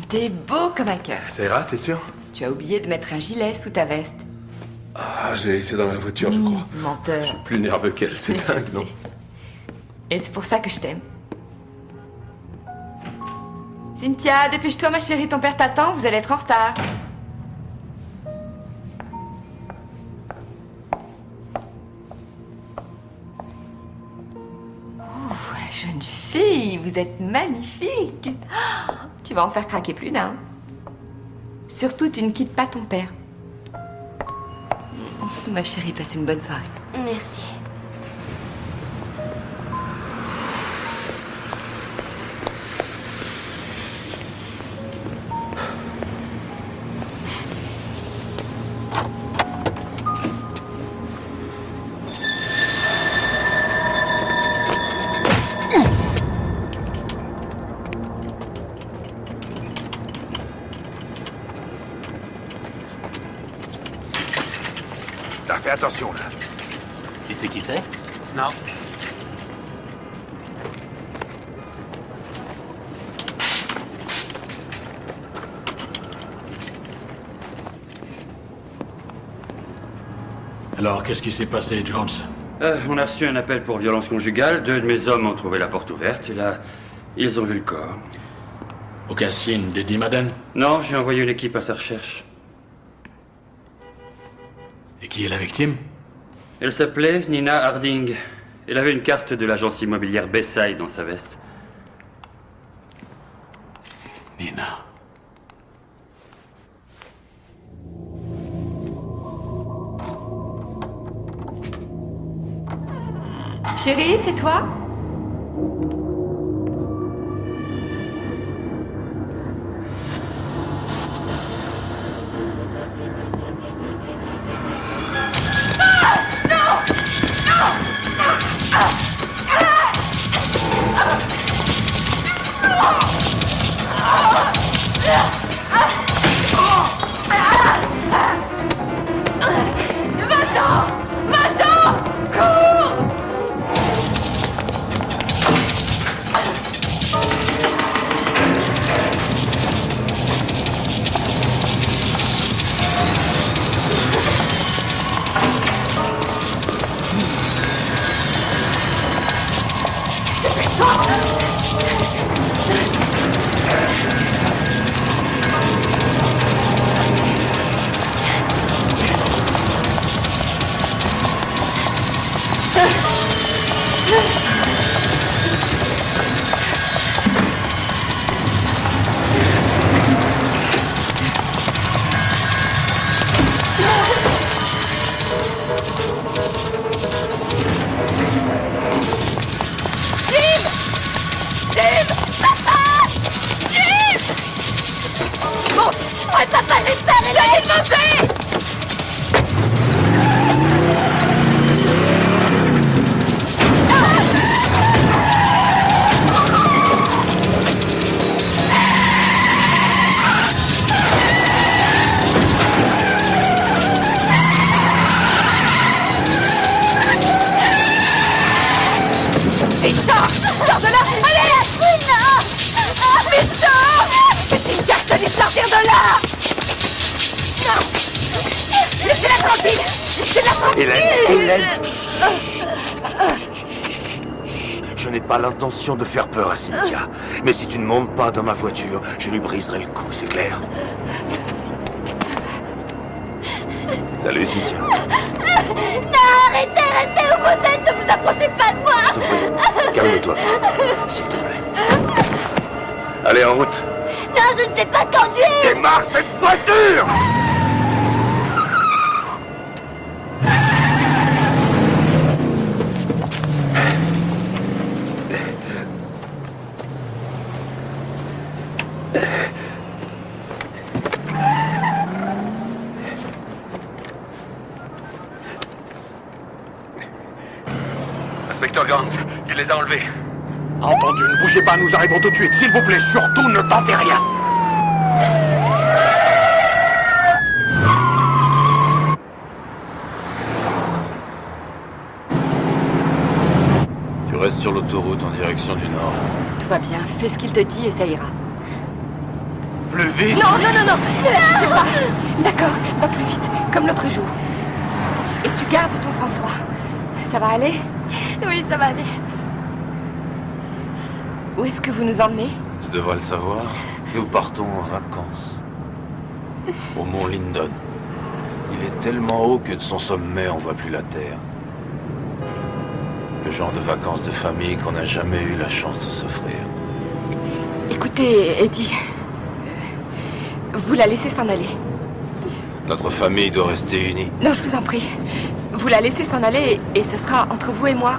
T'es beau comme un cœur. Ça ira, t'es sûr? Tu as oublié de mettre un gilet sous ta veste. Ah, j'ai laissé dans la voiture, je crois. Menteur. Je suis plus nerveux qu'elle, c'est Je dingue, non? sais. Et c'est pour ça que je t'aime. Cynthia, dépêche-toi ma chérie, ton père t'attend, vous allez être en retard. vous êtes magnifique. Oh, tu vas en faire craquer plus d'un. Surtout, tu ne quittes pas ton père. Ma chérie, passe une bonne soirée. Merci. Fais attention, là. Tu sais qui c'est? Non. Alors, qu'est-ce qui s'est passé, Jones? On a reçu un appel pour violence conjugale. 2 de mes hommes ont trouvé la porte ouverte et là, ils ont vu le corps. Aucun signe d'Eddie Madden? Non, j'ai envoyé une équipe à sa recherche. Et qui est la victime? Elle s'appelait Nina Harding. Elle avait une carte de l'agence immobilière Bayside dans sa veste. Nina. Chérie, c'est toi? Je n'ai pas l'intention de faire peur à Cynthia. Mais si tu ne montes pas dans ma voiture, je lui briserai le cou, c'est clair? Salut, Cynthia. Non, arrêtez, restez où vous êtes, ne vous approchez pas de moi. S'il te plaît, calme-toi, s'il te plaît. Allez, en route. Non, je ne sais pas conduire. Démarre cette voiture! Inspecteur Gans, tu les as enlevés. Entendu, ne bougez pas, nous arrivons tout de suite. S'il vous plaît, surtout ne tentez rien. Tu restes sur l'autoroute en direction du nord. Tout va bien, fais ce qu'il te dit et ça ira. Plus vite! Non, non, non, non, ne la poussez pas. D'accord, va plus vite, comme l'autre jour. Et tu gardes ton sang-froid. Ça va aller? Oui, ça va aller. Où est-ce que vous nous emmenez? Tu devrais le savoir. Nous partons en vacances. Au mont Lindon. Il est tellement haut que de son sommet, on voit plus la terre. Le genre de vacances de famille qu'on n'a jamais eu la chance de s'offrir. Écoutez, Eddie, vous la laissez s'en aller. Notre famille doit rester unie. Non, je vous en prie. Vous la laissez s'en aller et ce sera entre vous et moi.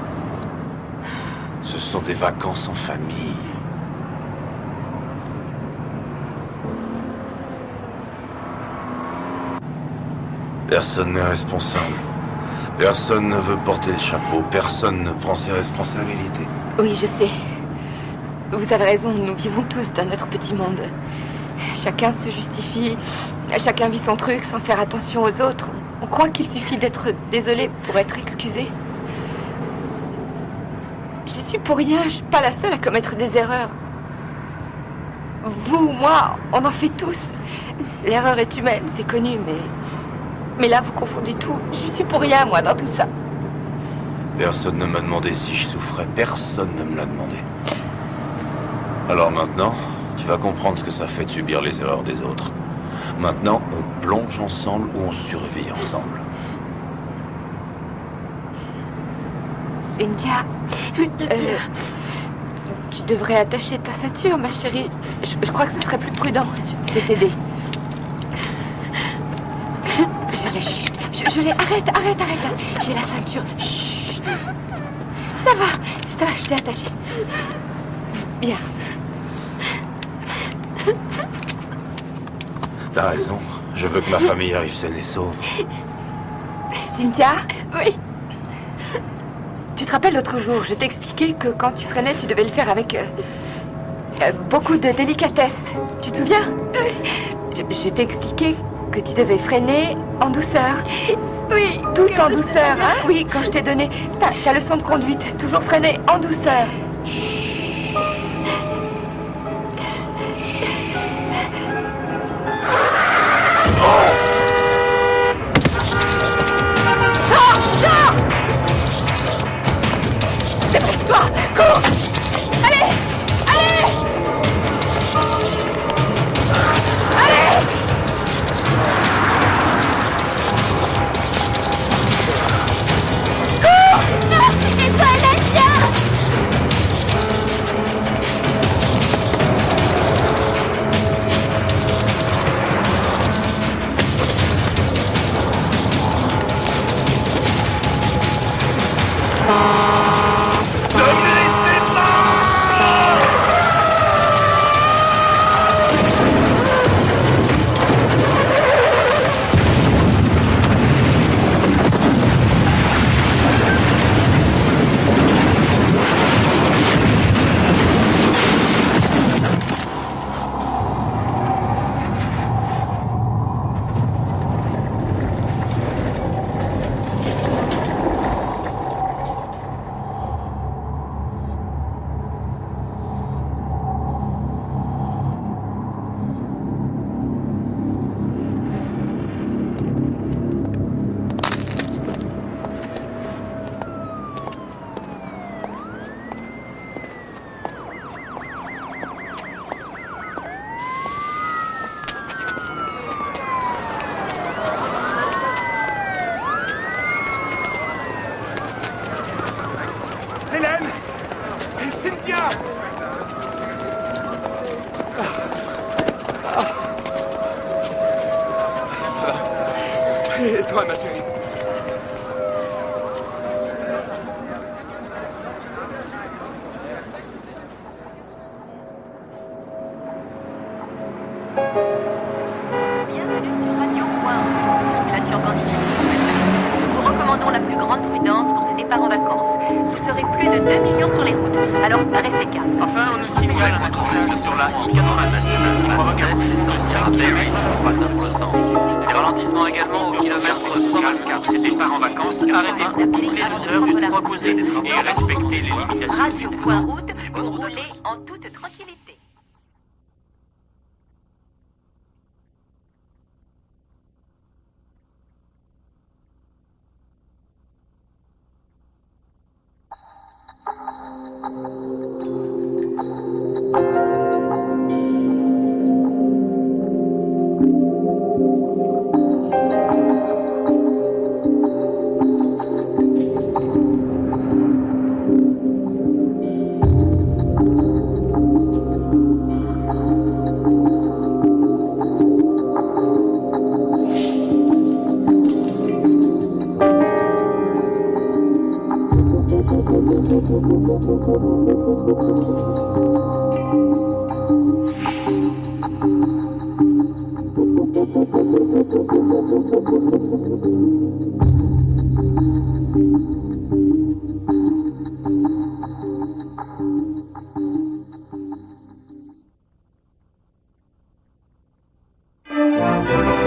Ce sont des vacances en famille. Personne n'est responsable. Personne ne veut porter le chapeau. Personne ne prend ses responsabilités. Oui, je sais. Vous avez raison, nous vivons tous dans notre petit monde. Chacun se justifie, chacun vit son truc sans faire attention aux autres. On croit qu'il suffit d'être désolé pour être excusé. Je suis pour rien, je suis pas la seule à commettre des erreurs. Vous, moi, on en fait tous. L'erreur est humaine, c'est connu, mais là, vous confondez tout. Je suis pour rien, moi, dans tout ça. Personne ne m'a demandé si je souffrais. Personne ne me l'a demandé. Alors maintenant, tu vas comprendre ce que ça fait de subir les erreurs des autres. Maintenant, on plonge ensemble ou on survit ensemble. Cynthia, tu devrais attacher ta ceinture, ma chérie. Je crois que ce serait plus prudent. Je vais t'aider. Je l'ai. Arrête. J'ai la ceinture. Chut. Ça va, je t'ai attachée. Bien. T'as raison. Je veux que ma famille arrive saine et sauve. Cynthia? Oui. Tu te rappelles l'autre jour, je t'ai expliqué que quand tu freinais, tu devais le faire avec beaucoup de délicatesse. Tu te souviens? Je t'ai expliqué que tu devais freiner en douceur. Oui. Tout en douceur, hein? Oui, quand je t'ai donné ta leçon de conduite, toujours freiner en douceur. Dépêche-toi! Cours! Allez! Cours! Et toi, Nadia! Hélène! Et Cynthia! Et toi, ma chérie? Bienvenue sur Radio Point. Circulation continue. Nous vous recommandons la plus grande prudence pour ces départs en vacances. Vous serez plus de 2 millions sur les routes, alors restez calme. Enfin, on nous signale un accrochage sur la I-80 nationale qui provoque un pour le sens. Des ralentissements également au kilomètre 124. Pour ces départs en vacances, arrêtez-vous toutes les 2 heures d'une proposée et respectez les limitations. Radio Point Route, vous roulez en toute tranquillité. Merci.